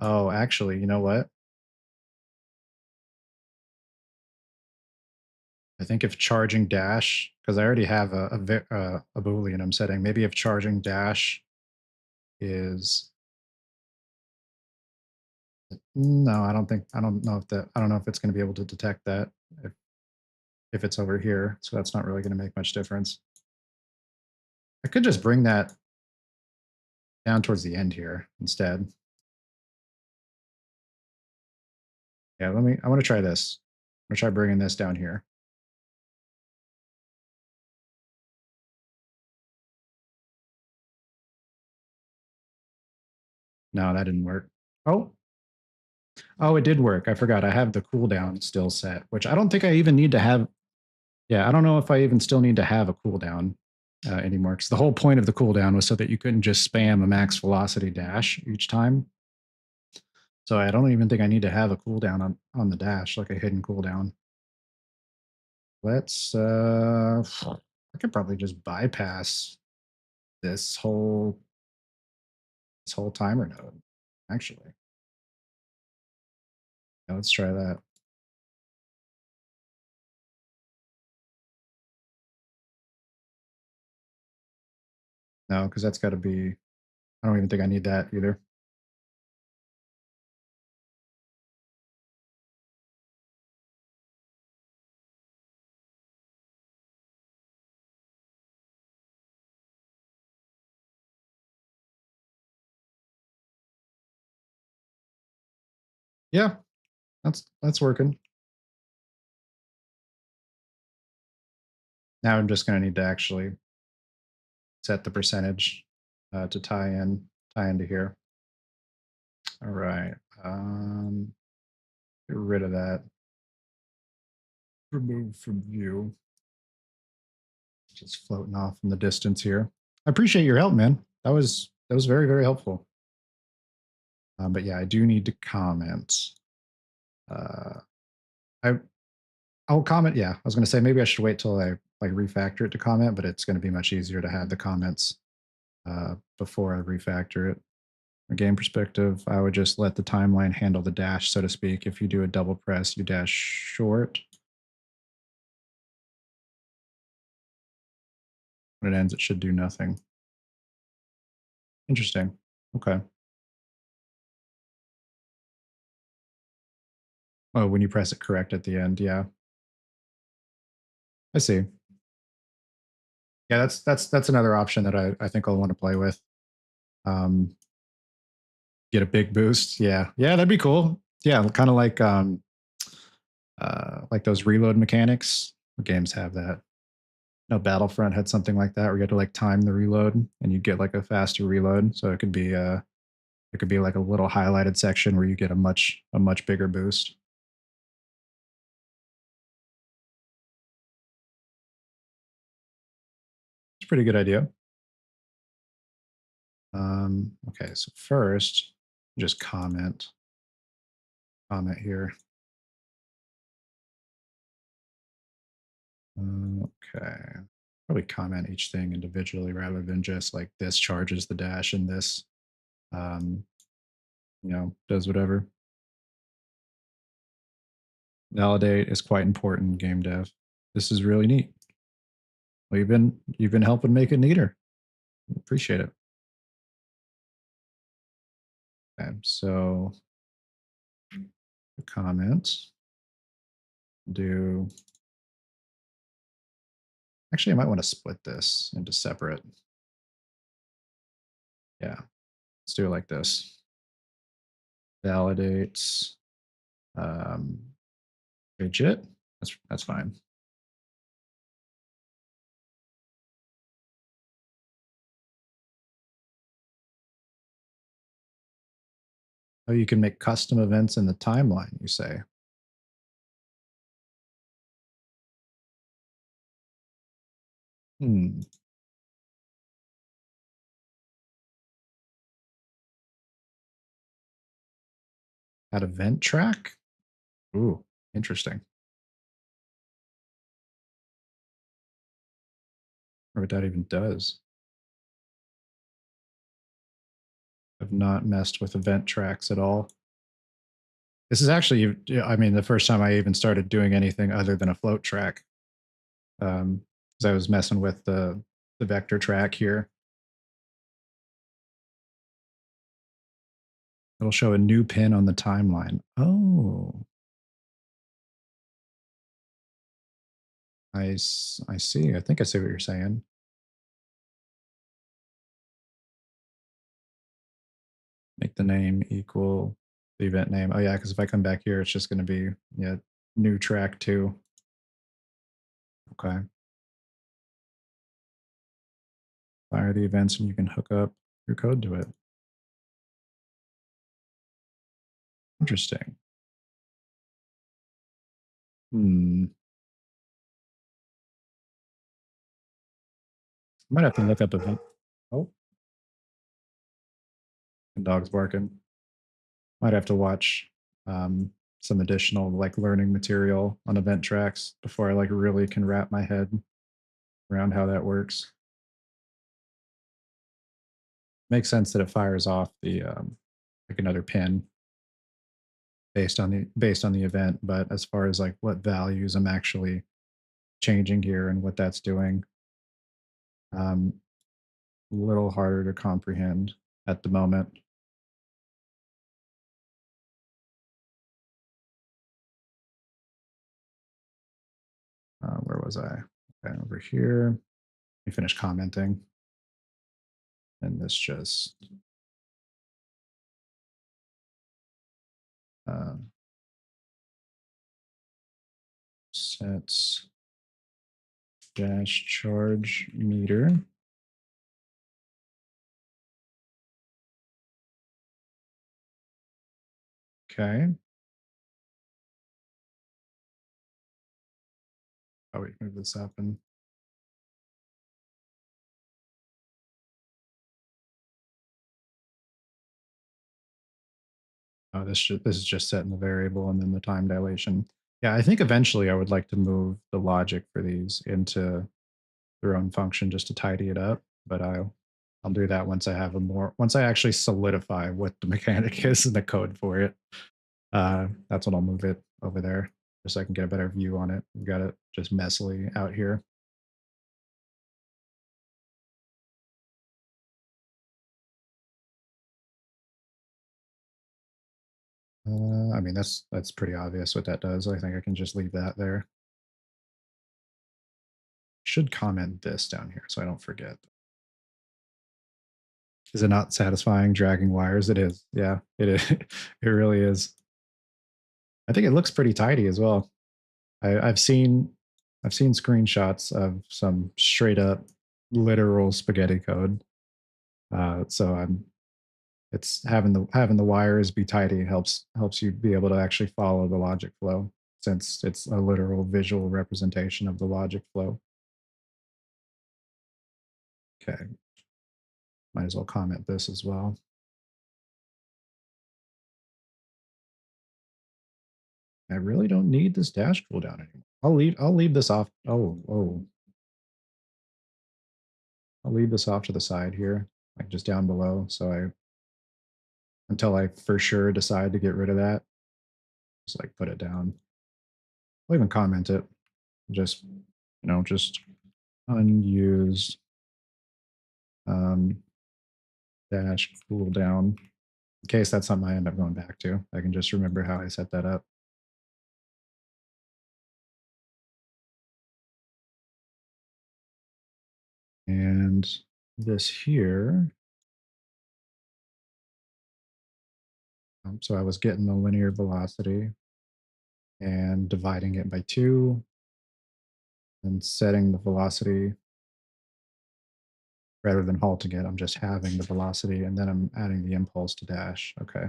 Speaker 1: oh, actually, you know what? I think if charging dash, because I already have a boolean I'm setting. Maybe if charging dash is no, I don't know if that I don't know if it's going to be able to detect that if if it's over here. So that's not really going to make much difference. I could just bring that down towards the end here instead. Yeah, I want to try this. I'm gonna try bringing this down here. No, that didn't work. Oh, oh, it did work. I forgot. I have the cooldown still set, which I don't think I even need to have. Yeah, I don't know if I even still need to have a cooldown anymore. Because the whole point of the cooldown was so that you couldn't just spam a max velocity dash each time. So I don't even think I need to have a cooldown on the dash, like a hidden cooldown. Let's I could probably just bypass this whole timer node, actually. Yeah, let's try that. No, because that's got to be, I don't even think I need that either. Yeah, that's working. Now I'm just going to need to actually set the percentage to tie into here. All right. Get rid of that. Remove from view. Just floating off in the distance here. I appreciate your help, man. That was very very helpful. But yeah, I do need to comment. Uh, I I'll comment. Yeah, I was going to say maybe I should wait till I like refactor it to comment, but it's going to be much easier to have the comments before I refactor it. From a game perspective, I would just let the timeline handle the dash, so to speak. If you do a double press, you dash short. When it ends, it should do nothing. Interesting. Okay. Oh, when you press it correct at the end, yeah. I see. Yeah, that's another option that I think I'll want to play with. Um, get a big boost. Yeah, yeah, that'd be cool. Yeah, kind of like those reload mechanics. Games have that. No, Battlefront had something like that where you had to like time the reload and you get like a faster reload. So it could be like a little highlighted section where you get a much bigger boost. It's a pretty good idea. Okay, so first, just comment here. Okay, probably comment each thing individually rather than just like this charges the dash and this, um, does whatever. Validate is quite important in game dev. This is really neat. Well, you've been helping make it neater. Appreciate it. Okay, so comments do. Actually, I might want to split this into separate. Yeah, let's do it like this. Validates um, widget. That's fine. Oh, you can make custom events in the timeline, you say? Hmm. Add event track? Ooh, interesting. Or what that even does. I've not messed with event tracks at all. This is actually, I mean, the first time I even started doing anything other than a float track. Because I was messing with the vector track here. It'll show a new pin on the timeline. Oh, I see. I think I see what you're saying. Make the name equal the event name. Oh yeah, because if I come back here, it's just going to be new track 2. Okay. Fire the events and you can hook up your code to it. Interesting. Hmm. Might have to look up event. Oh, the dog's barking. Might have to watch some additional like learning material on event tracks before I like really can wrap my head around how that works. Makes sense that it fires off the like another pin based on the event, but as far as like what values I'm actually changing here and what that's doing, um, a little harder to comprehend at the moment. Where was I? Okay, over here. Let me finish commenting. And this just uh, sets dash charge meter. Okay. Oh, wait, move this up and oh, this is just setting the variable and then the time dilation. Yeah, I think eventually I would like to move the logic for these into their own function just to tidy it up. But I'll do that once I have once I actually solidify what the mechanic is and the code for it. That's when I'll move it over there just so I can get a better view on it. We've got it just messily out here. I mean, that's pretty obvious what that does. I think I can just leave that there. should comment this down here so I don't forget. Is it not satisfying dragging wires? It is. Yeah, it is. It really is. I think it looks pretty tidy as well. I've seen screenshots of some straight up literal spaghetti code. So it's having the wires be tidy helps you be able to actually follow the logic flow, since it's a literal visual representation of the logic flow. Okay. Might as well comment this as well. I really don't need this dash cooldown anymore. I'll leave this off. Oh. I'll leave this off to the side here, like just down below. So until I for sure decide to get rid of that, just like put it down. I'll even comment it. Just, just unused dash cooldown. In case that's something I end up going back to, I can just remember how I set that up. And this here. So I was getting the linear velocity and dividing it by 2 and setting the velocity. Rather than halting it, I'm just having the velocity, and then I'm adding the impulse to dash. Okay.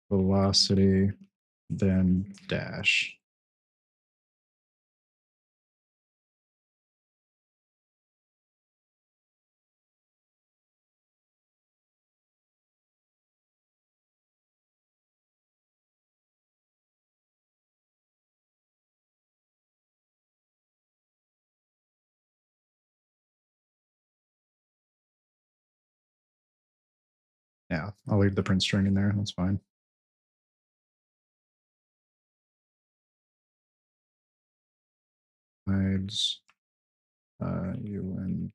Speaker 1: Velocity, then dash. Yeah, I'll leave the print string in there. That's fine. Hides UN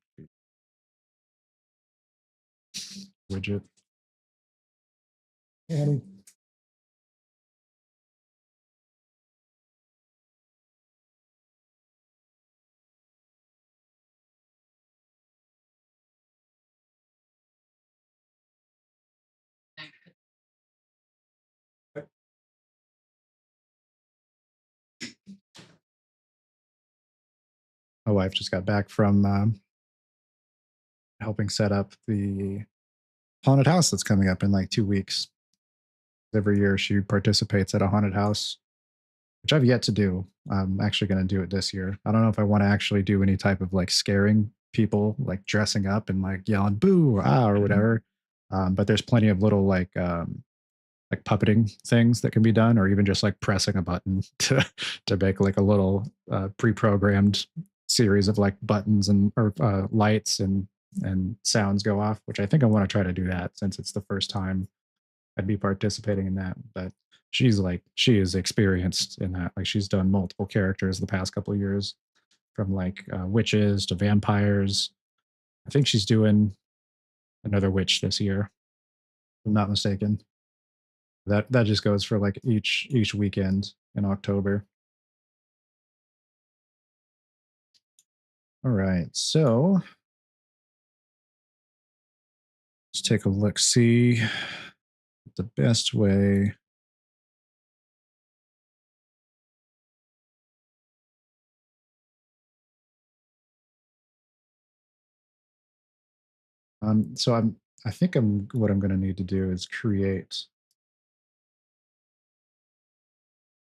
Speaker 1: widget. Hey, my wife just got back from helping set up the haunted house that's coming up in like 2 weeks. Every year she participates at a haunted house, which I've yet to do. I'm actually going to do it this year. I don't know if I want to actually do any type of like scaring people, like dressing up and like yelling boo or ah or whatever. But there's plenty of little like puppeting things that can be done, or even just like pressing a button to make like a little pre-programmed series of like buttons and or lights and sounds go off, which I think I want to try to do that since it's the first time I'd be participating in that. But she is experienced in that. Like she's done multiple characters the past couple of years, from like witches to vampires. I think she's doing another witch this year, if I'm not mistaken. That just goes for like each weekend in October. All right, so let's take a look, see the best way. So I think what I'm going to need to do is create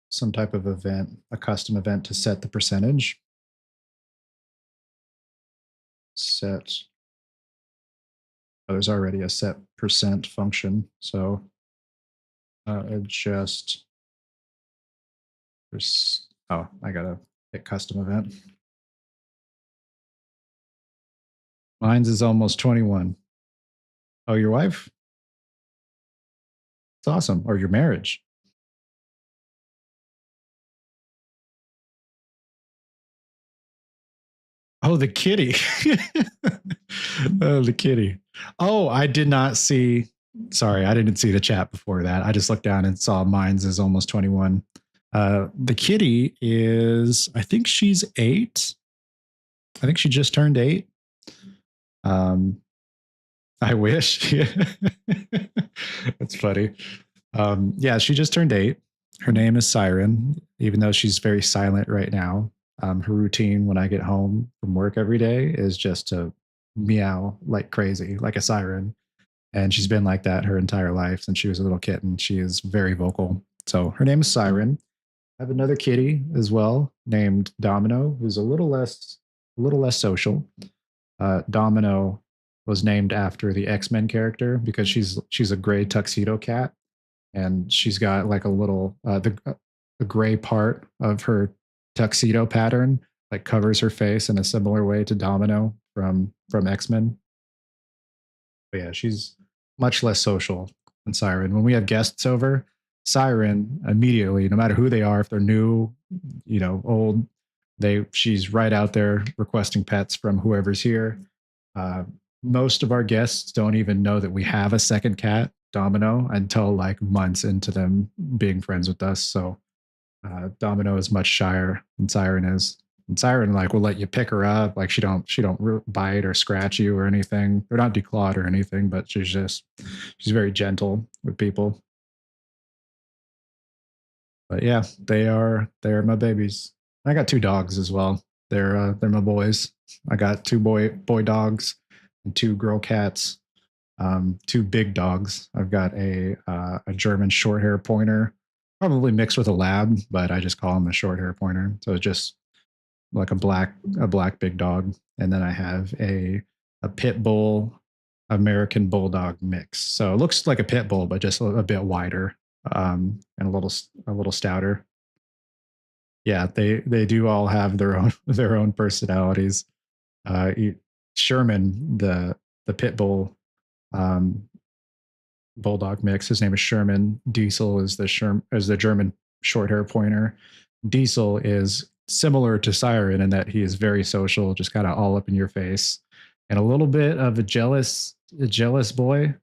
Speaker 1: some type of event, a custom event to set the percentage. Set. Oh, there's already a set percent function, so adjust. Oh, I gotta hit custom event. Mine's is almost 21. Oh, your wife? It's awesome. Or your marriage. Oh, the kitty. Oh, the kitty. Oh, I did not see. Sorry, I didn't see the chat before that. I just looked down and saw mine's is almost 21. The kitty is, I think she's 8. I think she just turned 8. I wish. That's funny. Yeah, she just turned 8. Her name is Siren, even though she's very silent right now. Her routine when I get home from work every day is just to meow like crazy, like a siren. And she's been like that her entire life since she was a little kitten. She is very vocal. So her name is Siren. I have another kitty as well named Domino, who's a little less social. Domino was named after the X-Men character because she's a gray tuxedo cat, and she's got like a little the gray part of her tuxedo pattern like covers her face in a similar way to Domino from X-Men. But yeah, she's much less social than Siren. When we have guests over, Siren immediately, no matter who they are, if they're new, old, she's right out there requesting pets from whoever's here. Most of our guests don't even know that we have a second cat, Domino, until like months into them being friends with us. So Domino is much shyer than Siren is. And Siren like will let you pick her up, like she don't bite or scratch you or anything. They're not declawed or anything, but she's very gentle with people. But yeah, they are my babies. I got 2 dogs as well. They're my boys. I got 2 boy dogs and 2 girl cats. 2 big dogs. I've got a German short hair pointer, probably mixed with a lab, but I just call him a short hair pointer. So it's just like a black big dog. And then I have a pit bull American bulldog mix. So it looks like a pit bull, but just a bit wider, and a little stouter. Yeah, they do all have their own personalities. Sherman, the pit bull bulldog mix, his name is Sherman. Diesel is the German short hair pointer. Diesel is similar to Siren in that he is very social, just kind of all up in your face, and a little bit of a jealous boy,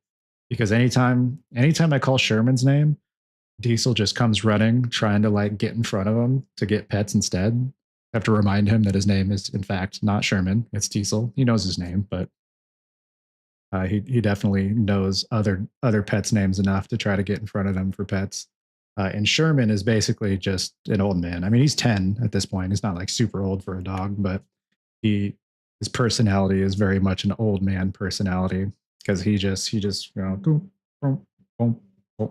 Speaker 1: because anytime I call Sherman's name, Diesel just comes running, trying to like get in front of him to get pets instead. I have to remind him that his name is in fact not Sherman, it's Diesel. He knows his name, but he definitely knows other pets' names enough to try to get in front of them for pets. And Sherman is basically just an old man. I mean, he's 10 at this point. He's not like super old for a dog, but his personality is very much an old man personality, because he just boom, boom, boom,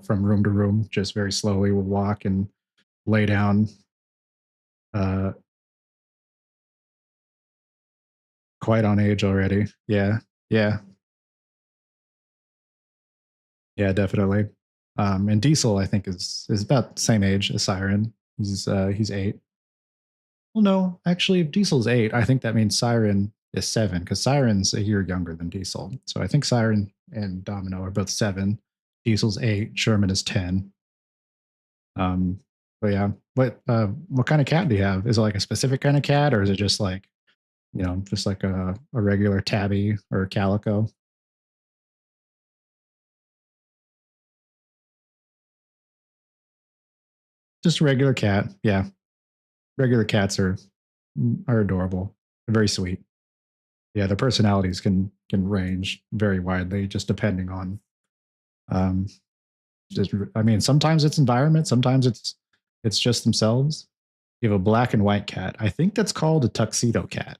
Speaker 1: from room to room, just very slowly will walk and lay down. Quite on age already. Yeah, yeah, yeah, definitely. And Diesel, I think, is about the same age as Siren. He's 8. Well, no, actually, if Diesel's 8, I think that means Siren is 7, because Siren's a year younger than Diesel. So I think Siren and Domino are both 7. Diesel's 8. Sherman is 10. But yeah, what kind of cat do you have? Is it like a specific kind of cat, or is it just like just like a regular tabby or a calico? Just a regular cat. Yeah, regular cats are adorable. They're very sweet. Yeah, their personalities can range very widely, just depending on um just I mean, sometimes it's environment, sometimes it's just themselves. You have a black and white cat. I think that's called a tuxedo cat.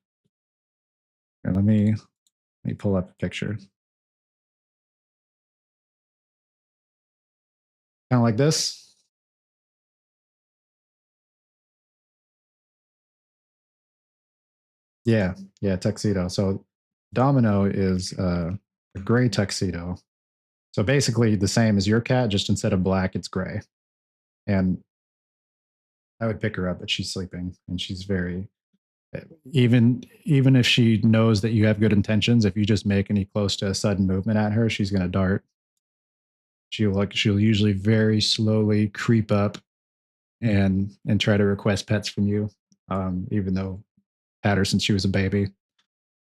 Speaker 1: And let me pull up a picture. Kind of like this. Yeah, yeah, tuxedo. So Domino is a gray tuxedo. So basically the same as your cat, just instead of black, it's gray. And I would pick her up, but she's sleeping, and she's very even if she knows that you have good intentions, if you just make any close to a sudden movement at her, she's gonna dart. She'll usually very slowly creep up and try to request pets from you. Even though had her since she was a baby,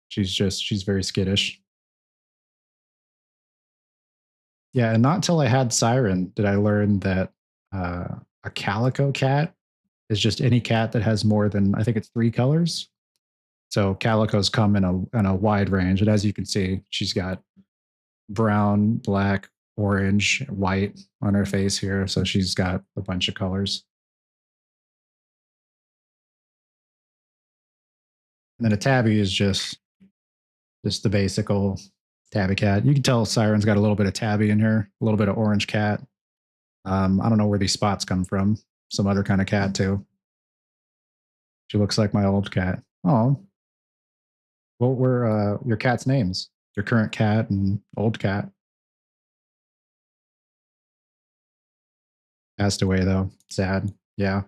Speaker 1: she's very skittish. Yeah, and not until I had Siren did I learn that a calico cat is just any cat that has more than, I think it's 3 colors. So calicos come in a wide range, and as you can see, she's got brown, black, orange, white on her face here. So she's got a bunch of colors. And then a tabby is just the basic old tabby cat. You can tell Siren's got a little bit of tabby in her, a little bit of orange cat. I don't know where these spots come from. Some other kind of cat too. She looks like my old cat. Oh, what were your cat's names? Your current cat and old cat. Passed away though. Sad. Yeah.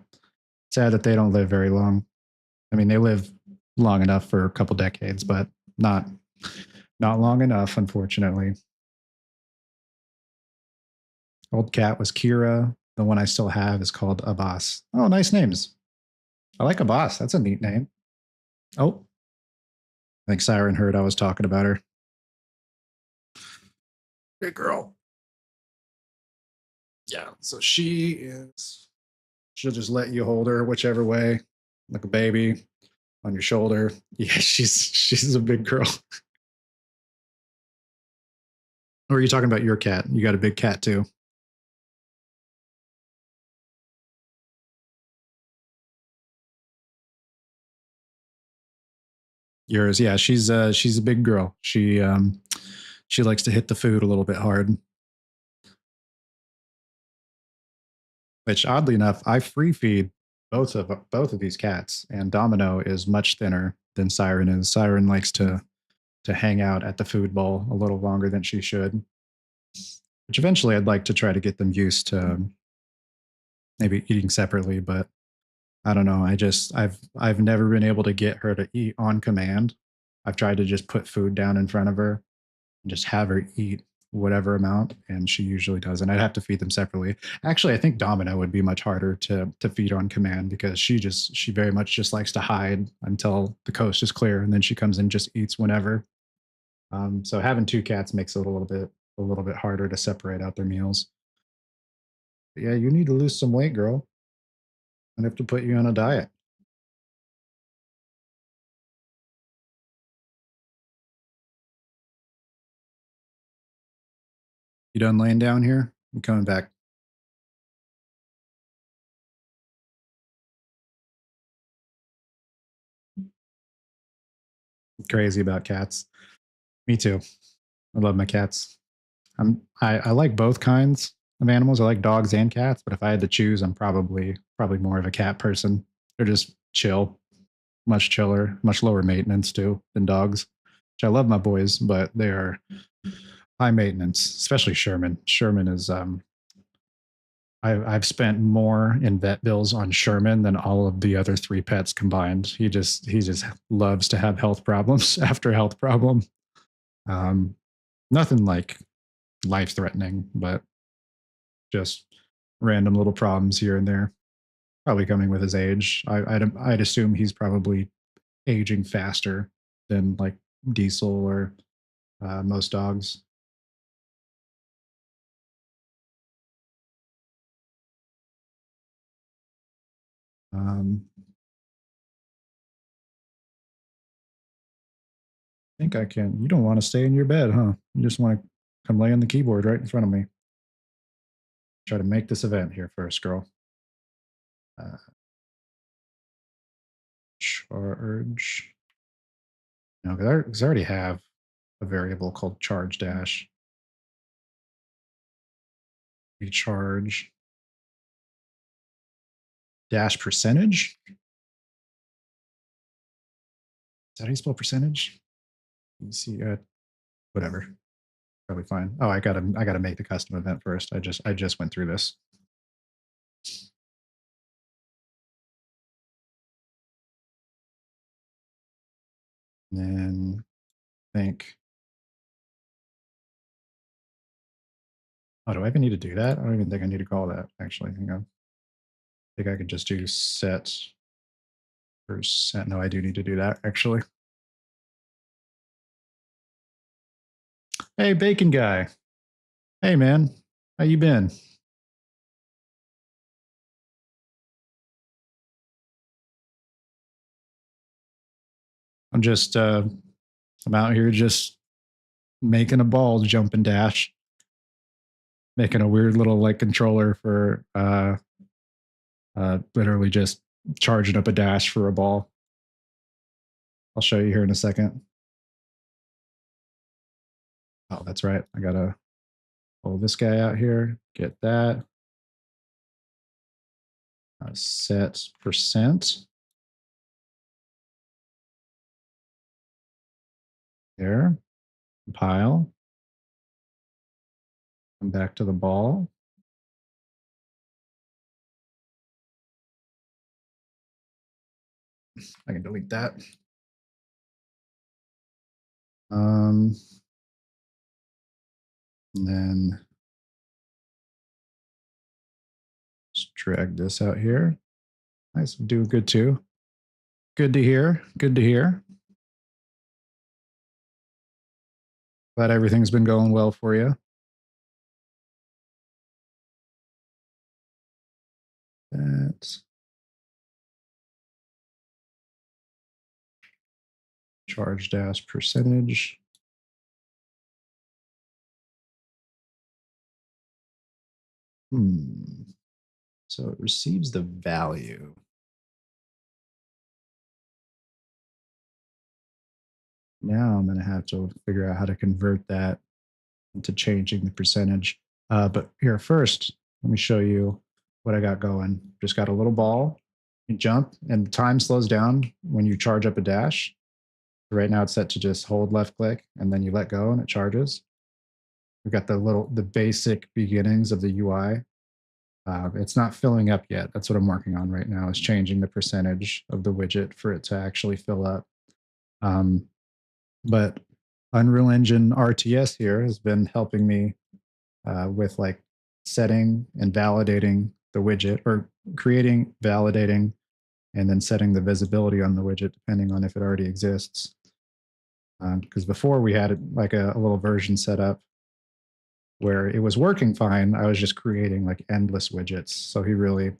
Speaker 1: Sad that they don't live very long. I mean, they live long enough for a couple decades, but not long enough, unfortunately. Old cat was Kira. The one I still have is called Abbas. Oh, nice names. I like Abbas. That's a neat name. Oh, I think Siren heard I was talking about her. Good girl. Yeah, so she'll just let you hold her whichever way, like a baby on your shoulder. Yeah, she's a big girl. Or are you talking about your cat? You got a big cat too. Yours, yeah, she's a big girl. She likes to hit the food a little bit hard. Which oddly enough, I free feed both of these cats, and Domino is much thinner than Siren is. Siren likes to hang out at the food bowl a little longer than she should. Which eventually I'd like to try to get them used to maybe eating separately, but I don't know. I've never been able to get her to eat on command. I've tried to just put food down in front of her and just have her eat whatever amount, and she usually doesn't. I'd have to feed them separately. Actually, I think Domino would be much harder to feed on command because she very much just likes to hide until the coast is clear, and then she comes and just eats whenever. So having 2 cats makes it a little bit harder to separate out their meals. But yeah, you need to lose some weight, girl. I have to put you on a diet. You done laying down here? I'm coming back. Crazy about cats. Me too. I love my cats. I like both kinds of animals. I like dogs and cats, but if I had to choose, I'm probably more of a cat person. They're just chill, much chiller, much lower maintenance too than dogs. Which I love my boys, but they are high maintenance, especially Sherman. Sherman is I've spent more in vet bills on Sherman than all of the other 3 pets combined. He just loves to have health problems after health problem. Um, Nothing like life threatening, but just random little problems here and there. Probably coming with his age. I'd assume he's probably aging faster than like Diesel or most dogs. I think I can. You don't want to stay in your bed, huh? You just want to come lay on the keyboard right in front of me. Try to make this event here first, girl. Uh, Charge. No, because I already have a variable called charge dash. Recharge dash percentage. Is that how you spell percentage? You see, whatever. Probably fine. Oh, I gotta make the custom event first. I just went through this. And then think. Oh, do I even need to do that? I don't even think I need to call that. Actually, hang on. I think I could just do set percent. No, I do need to do that actually. Hey, bacon guy. Hey, man. How you been? I'm just I'm out here just making a ball jump and dash, making a weird little like controller for literally just charging up a dash for a ball. I'll show you here in a second. Oh, that's right. I gotta pull this guy out here, get that. Set percent. There. Compile. Come back to the ball. I can delete that. And then just drag this out here. Nice, do good too. Good to hear. Good to hear. Glad everything's been going well for you. That's charge dash percentage. So it receives the value. Now I'm going to have to figure out how to convert that into changing the percentage. But here first, let me show you what I got going. Just got a little ball. You jump and the time slows down when you charge up a dash. Right now it's set to just hold left click and then you let go and it charges. We've got the basic beginnings of the UI. It's not filling up yet. That's what I'm working on right now, is changing the percentage of the widget for it to actually fill up. But Unreal Engine RTS here has been helping me with like setting and validating the widget, or creating, validating, and then setting the visibility on the widget depending on if it already exists. Because before we had like a little version set up where it was working fine. I was just creating like endless widgets. So he really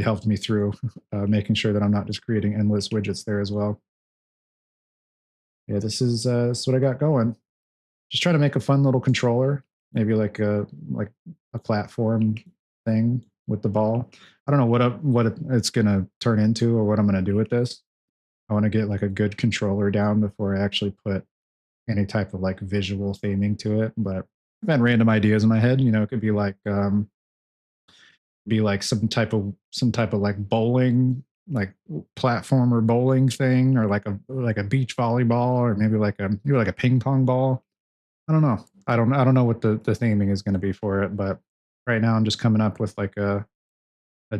Speaker 1: helped me through making sure that I'm not just creating endless widgets there as well. Yeah, this is what I got going. Just trying to make a fun little controller, maybe like a platform thing with the ball. I don't know what it's gonna turn into or what I'm gonna do with this. I want to get like a good controller down before I actually put any type of like visual theming to it. But I've had random ideas in my head. You know, it could be like some type of like bowling, like platformer bowling thing, or like a beach volleyball, or maybe like a ping pong ball. I don't know. I don't know what the theming is going to be for it, but right now I'm just coming up with like a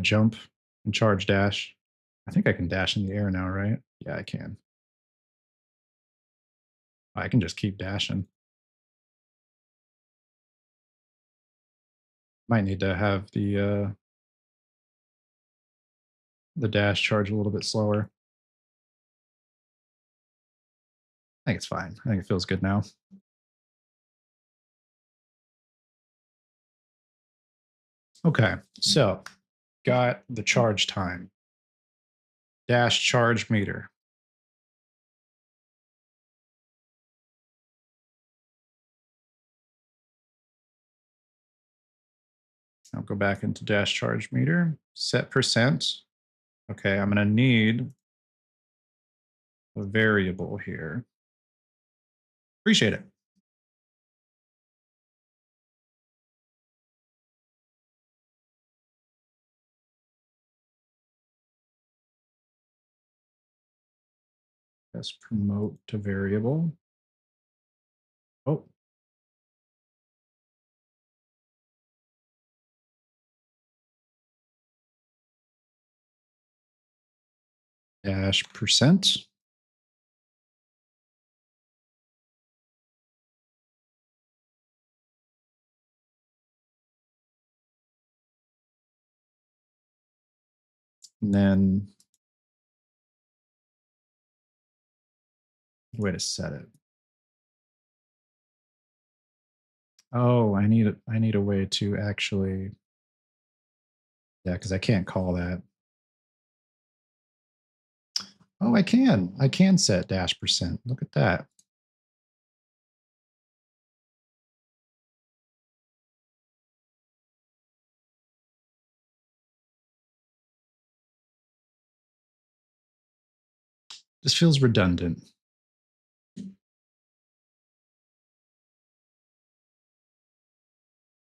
Speaker 1: jump and charge dash. I think I can dash in the air now, right? Yeah, I can. I can just keep dashing. Might need to have the dash charge a little bit slower. I think it's fine. I think it feels good now. Okay, so got the charge time. Dash charge meter. I'll go back into dash charge meter, set percent. Okay, I'm gonna need a variable here. Appreciate it. Let's promote to variable. Oh. Dash percent. And then way to set it. Oh, I need a way to actually, yeah, because I can't call that. Oh, I can. I can set dash percent. Look at that. This feels redundant.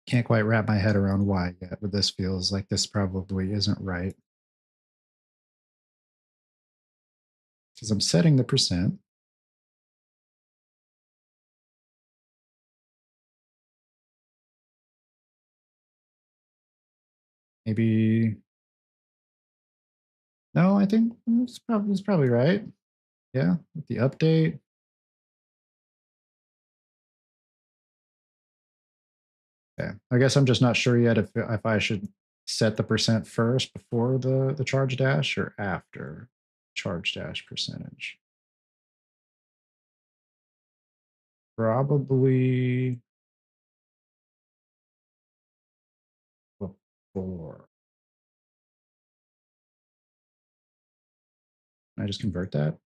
Speaker 1: Can't quite wrap my head around why yet, but this feels like this probably isn't right. Because I'm setting the percent. Maybe. No, I think it's probably right. Yeah, with the update. Okay, I guess I'm just not sure yet if I should set the percent first before the charge dash or after charge dash percentage. Probably before. Can I just convert that?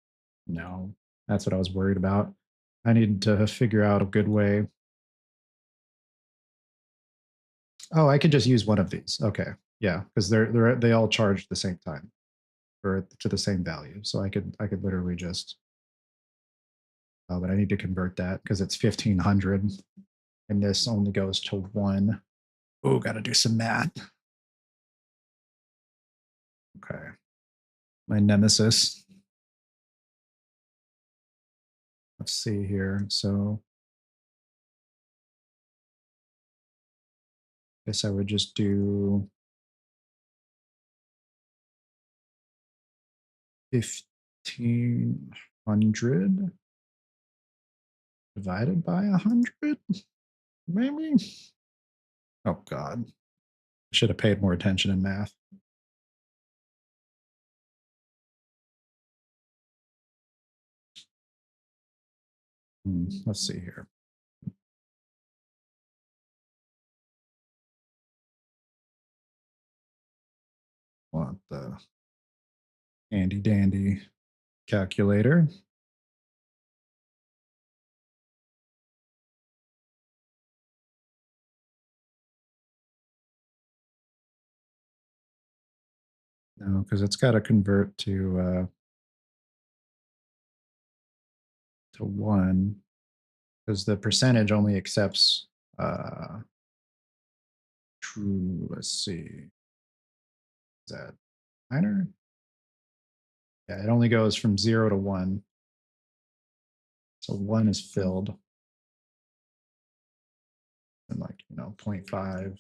Speaker 1: No, that's what I was worried about. I need to figure out a good way. Oh, I could just use one of these. Okay, yeah, because they all charge at the same time or to the same value. So I could literally just. Oh, but I need to convert that because it's 1500, and this only goes to 1. Oh, got to do some math. Okay, my nemesis. Let's see here. So I guess I would just do 1500 divided by 100, maybe. Oh God, should have paid more attention in math. Let's see here. Want the handy dandy calculator. No, because it's got to convert to 1, because the percentage only accepts true. Let's see. Is that minor? Yeah, it only goes from 0 to 1. So 1 is filled. And 0.5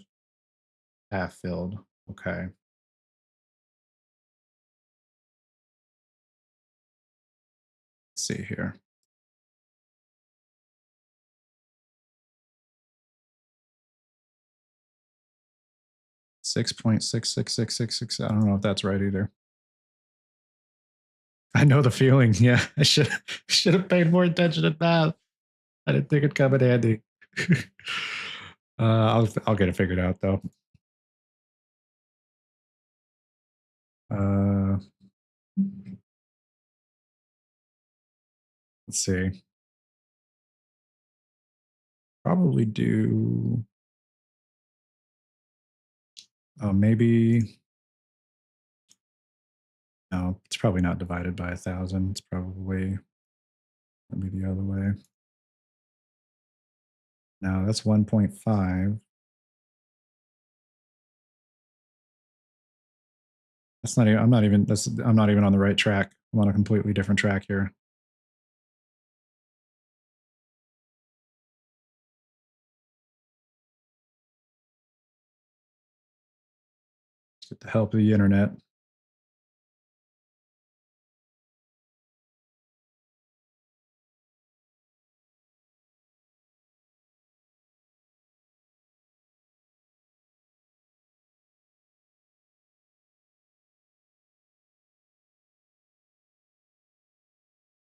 Speaker 1: half filled. Okay. Let's see here. 6.66666. I don't know if that's right either. I know the feeling. Yeah, I should have paid more attention to math. I didn't think it'd come in handy. I'll get it figured out though. Let's see. Probably do. Maybe. No, it's probably not divided by 1,000. It's probably maybe the other way. No, that's 1.5. That's not even. I'm not even on the right track. I'm on a completely different track here. Let's get the help of the internet.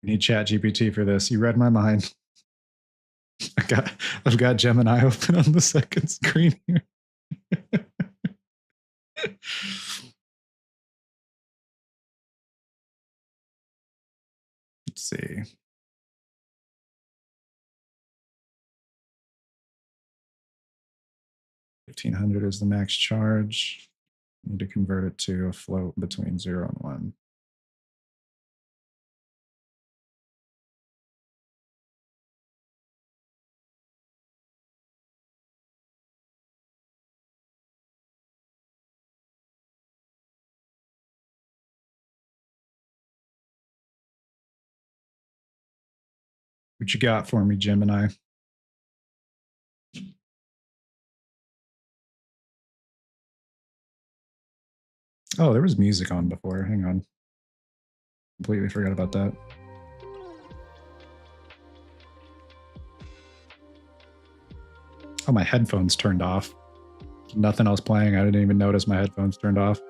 Speaker 1: You need Chat GPT for this. You read my mind. I've got Gemini open on the second screen here. Let's see. $1,500 is the max charge. Need to convert it to a float between 0 and 1. What you got for me, Gemini? Oh, there was music on before. Hang on. Completely forgot about that. Oh, my headphones turned off. Nothing else playing. I didn't even notice my headphones turned off.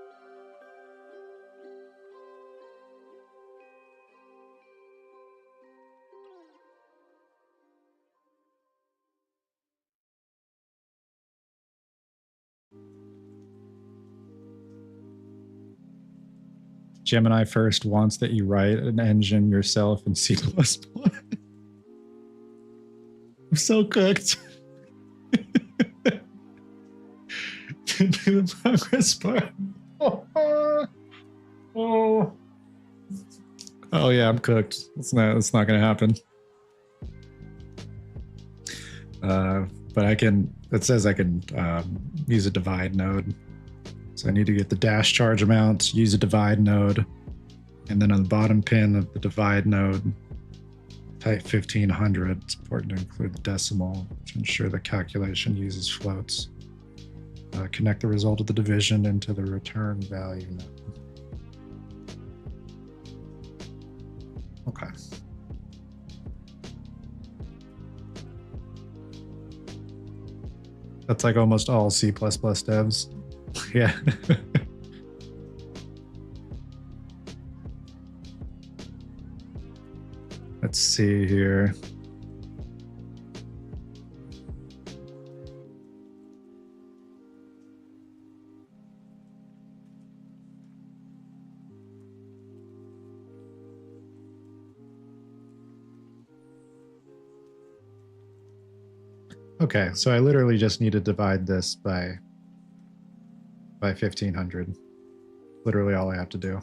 Speaker 1: Gemini first wants that you write an engine yourself in C++. I'm so cooked. The progress bar. Oh yeah, I'm cooked. It's not gonna happen. But I can. It says I can use a divide node. So I need to get the dash charge amount, use a divide node, and then on the bottom pin of the divide node, type 1500. It's important to include the decimal to ensure the calculation uses floats. Connect the result of the division into the return value node. Okay. That's like almost all C++ devs. Yeah. Let's see here. Okay, so I literally just need to divide this by 1500. Literally all I have to do.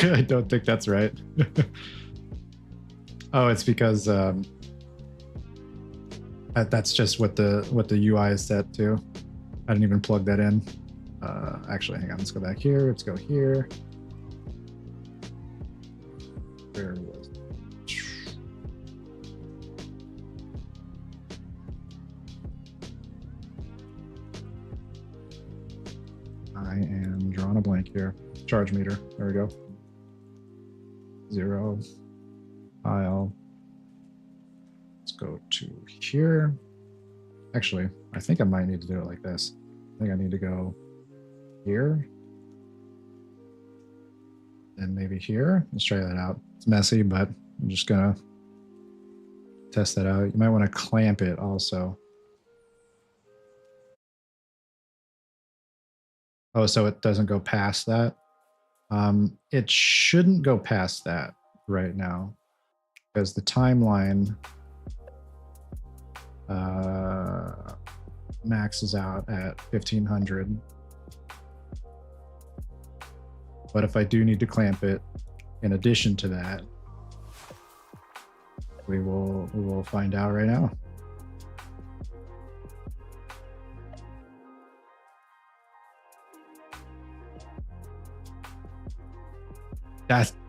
Speaker 1: I don't think that's right. Oh, it's because that's just what the UI is set to. I didn't even plug that in. Actually, hang on. Let's go back here. Let's go here. Where was it? I am drawing a blank here. Charge meter. There we go. 0. File. Let's go to here. Actually, I think I might need to do it like this. I think I need to go here. And maybe here. Let's try that out. It's messy, but I'm just gonna test that out. You might want to clamp it also. Oh, so it doesn't go past that? It shouldn't go past that right now because the timeline maxes out at 1500. But if I do need to clamp it, in addition to that, we will find out right now.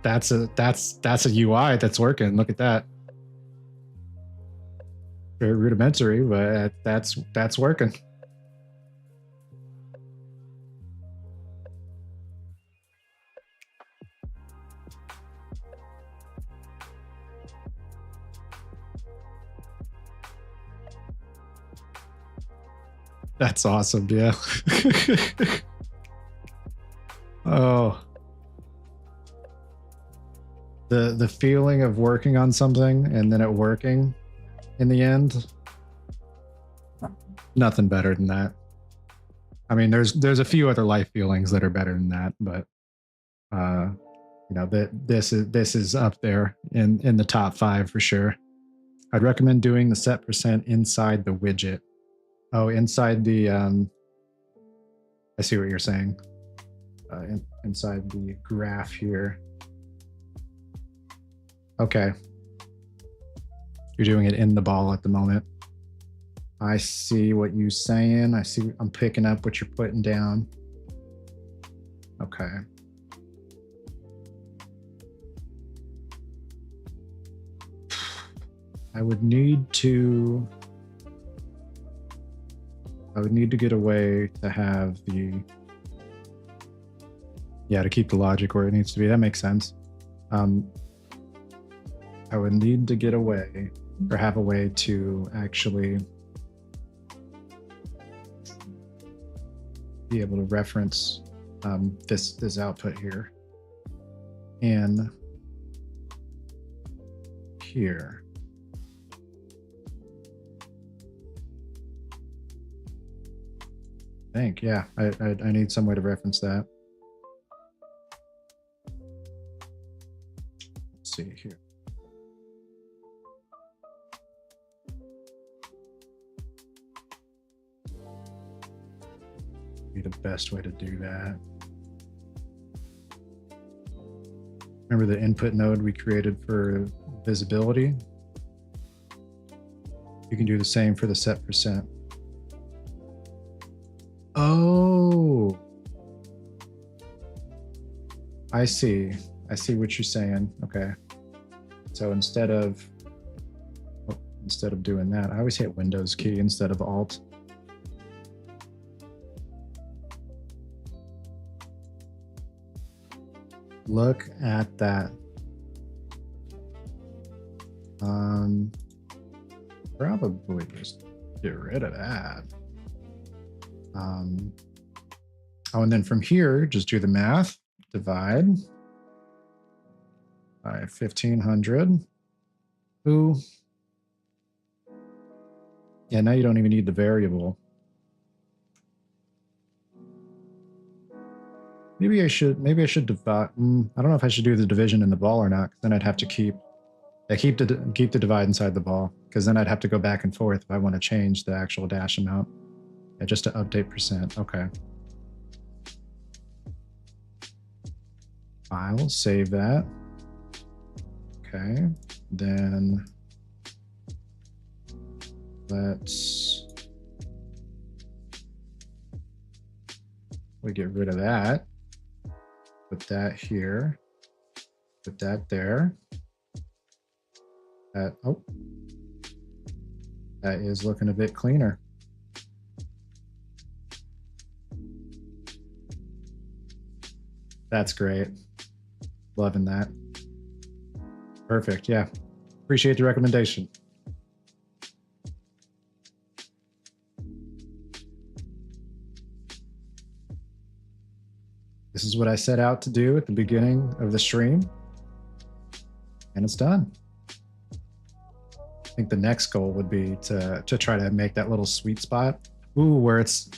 Speaker 1: That's a UI that's working. Look at that. Very rudimentary, but that's working. That's awesome. Yeah. Oh, the feeling of working on something and then it working in the end. Nothing better than that. I mean, there's a few other life feelings that are better than that, but you know, that this is up there in the top 5 for sure. I'd recommend doing the set percent inside the widget. Oh, inside the I see what you're saying. Inside the graph here. Okay. You're doing it in the ball at the moment. I see what you're saying. I'm picking up what you're putting down. Okay. I would need to get a way to have to keep the logic where it needs to be. That makes sense. I would need to get away or have a way to actually be able to reference this output here and here. I think, yeah, I need some way to reference that. Let's see here. Be the best way to do that. Remember the input node we created for visibility? You can do the same for the set percent. Oh, I see. I see what you're saying. Okay. So instead of doing that, I always hit Windows key instead of Alt. Look at that. Probably just get rid of that. Oh, and then from here, just do the math. Divide by 1500. Ooh. Yeah, now you don't even need the variable. Maybe I should divide. I don't know if I should do the division in the ball or not, because then I'd have to keep the divide inside the ball, because then I'd have to go back and forth if I want to change the actual dash amount. Yeah, just to update percent. Okay. File, save that. Okay. Then we get rid of that. Put that here. Put that there. That is looking a bit cleaner. That's great. Loving that. Perfect. Yeah. Appreciate the recommendation. This is what I set out to do at the beginning of the stream, and it's done. I think the next goal would be to try to make that little sweet spot. Ooh, where it's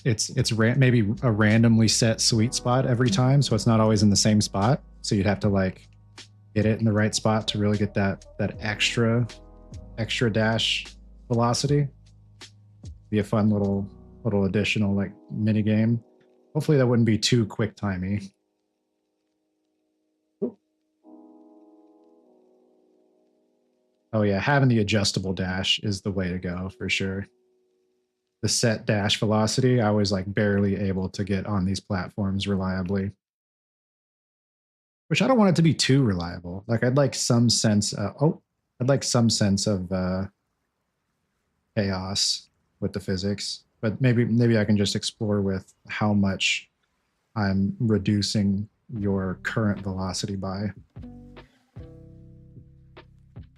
Speaker 1: maybe a randomly set sweet spot every time, so it's not always in the same spot. So you'd have to like get it in the right spot to really get that extra dash velocity. Be a fun little additional like mini game. Hopefully that wouldn't be too quick timey. Oh yeah, having the adjustable dash is the way to go for sure. The set dash velocity, I was like barely able to get on these platforms reliably. Which I don't want it to be too reliable. Like I'd like some sense of chaos with the physics. But maybe I can just explore with how much I'm reducing your current velocity by.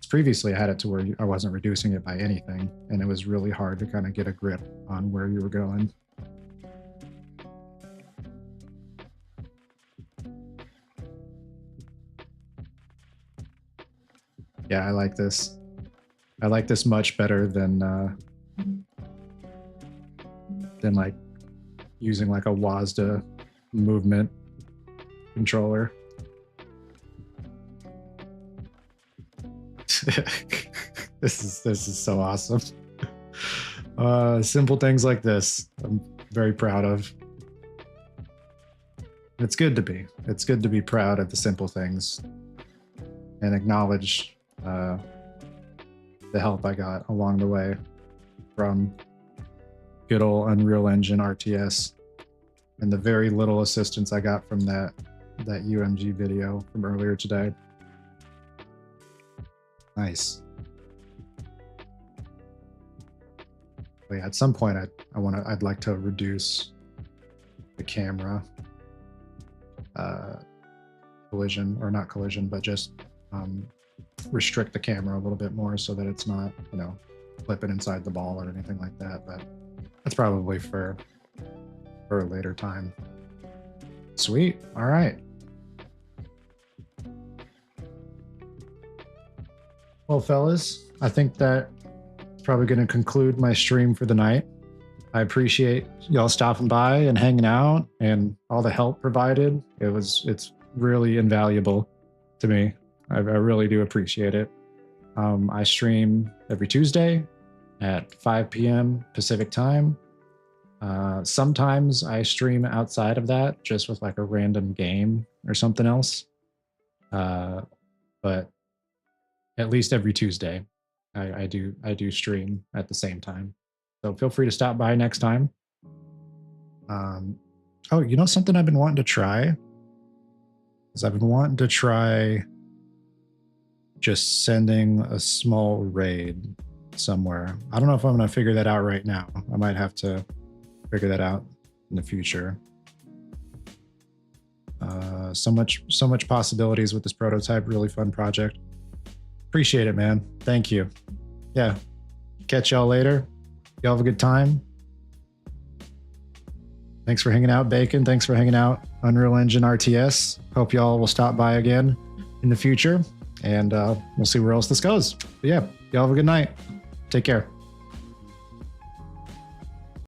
Speaker 1: Previously, I had it to where I wasn't reducing it by anything, and it was really hard to kind of get a grip on where you were going. Yeah, I like this. I like this much better than like using like a WASD movement controller. This is so awesome. Simple things like this, I'm very proud of. It's good to be. It's good to be proud of the simple things and acknowledge the help I got along the way from good old Unreal Engine RTS and the very little assistance I got from that UMG video from earlier today. Nice. But yeah, at some point I'd like to reduce the camera collision, or not collision, but just restrict the camera a little bit more so that it's not, you know, flipping inside the ball or anything like that. But that's probably for a later time. Sweet. All right. Well, fellas, I think that's probably going to conclude my stream for the night. I appreciate y'all stopping by and hanging out and all the help provided. It's really invaluable to me. I really do appreciate it. I stream every Tuesday at 5 p.m. Pacific time. Sometimes I stream outside of that, just with like a random game or something else. But at least every Tuesday, I do stream at the same time. So feel free to stop by next time. Oh, you know something I've been wanting to try? Is I've been wanting to try just sending a small raid somewhere. I don't know if I'm going to figure that out right now. I might have to figure that out in the future. So much possibilities with this prototype. Really fun project. Appreciate it, man. Thank you. Yeah. Catch y'all later. Y'all have a good time. Thanks for hanging out, Bacon. Thanks for hanging out, Unreal Engine RTS. Hope y'all will stop by again in the future, and we'll see where else this goes. But yeah, y'all have a good night. Take care.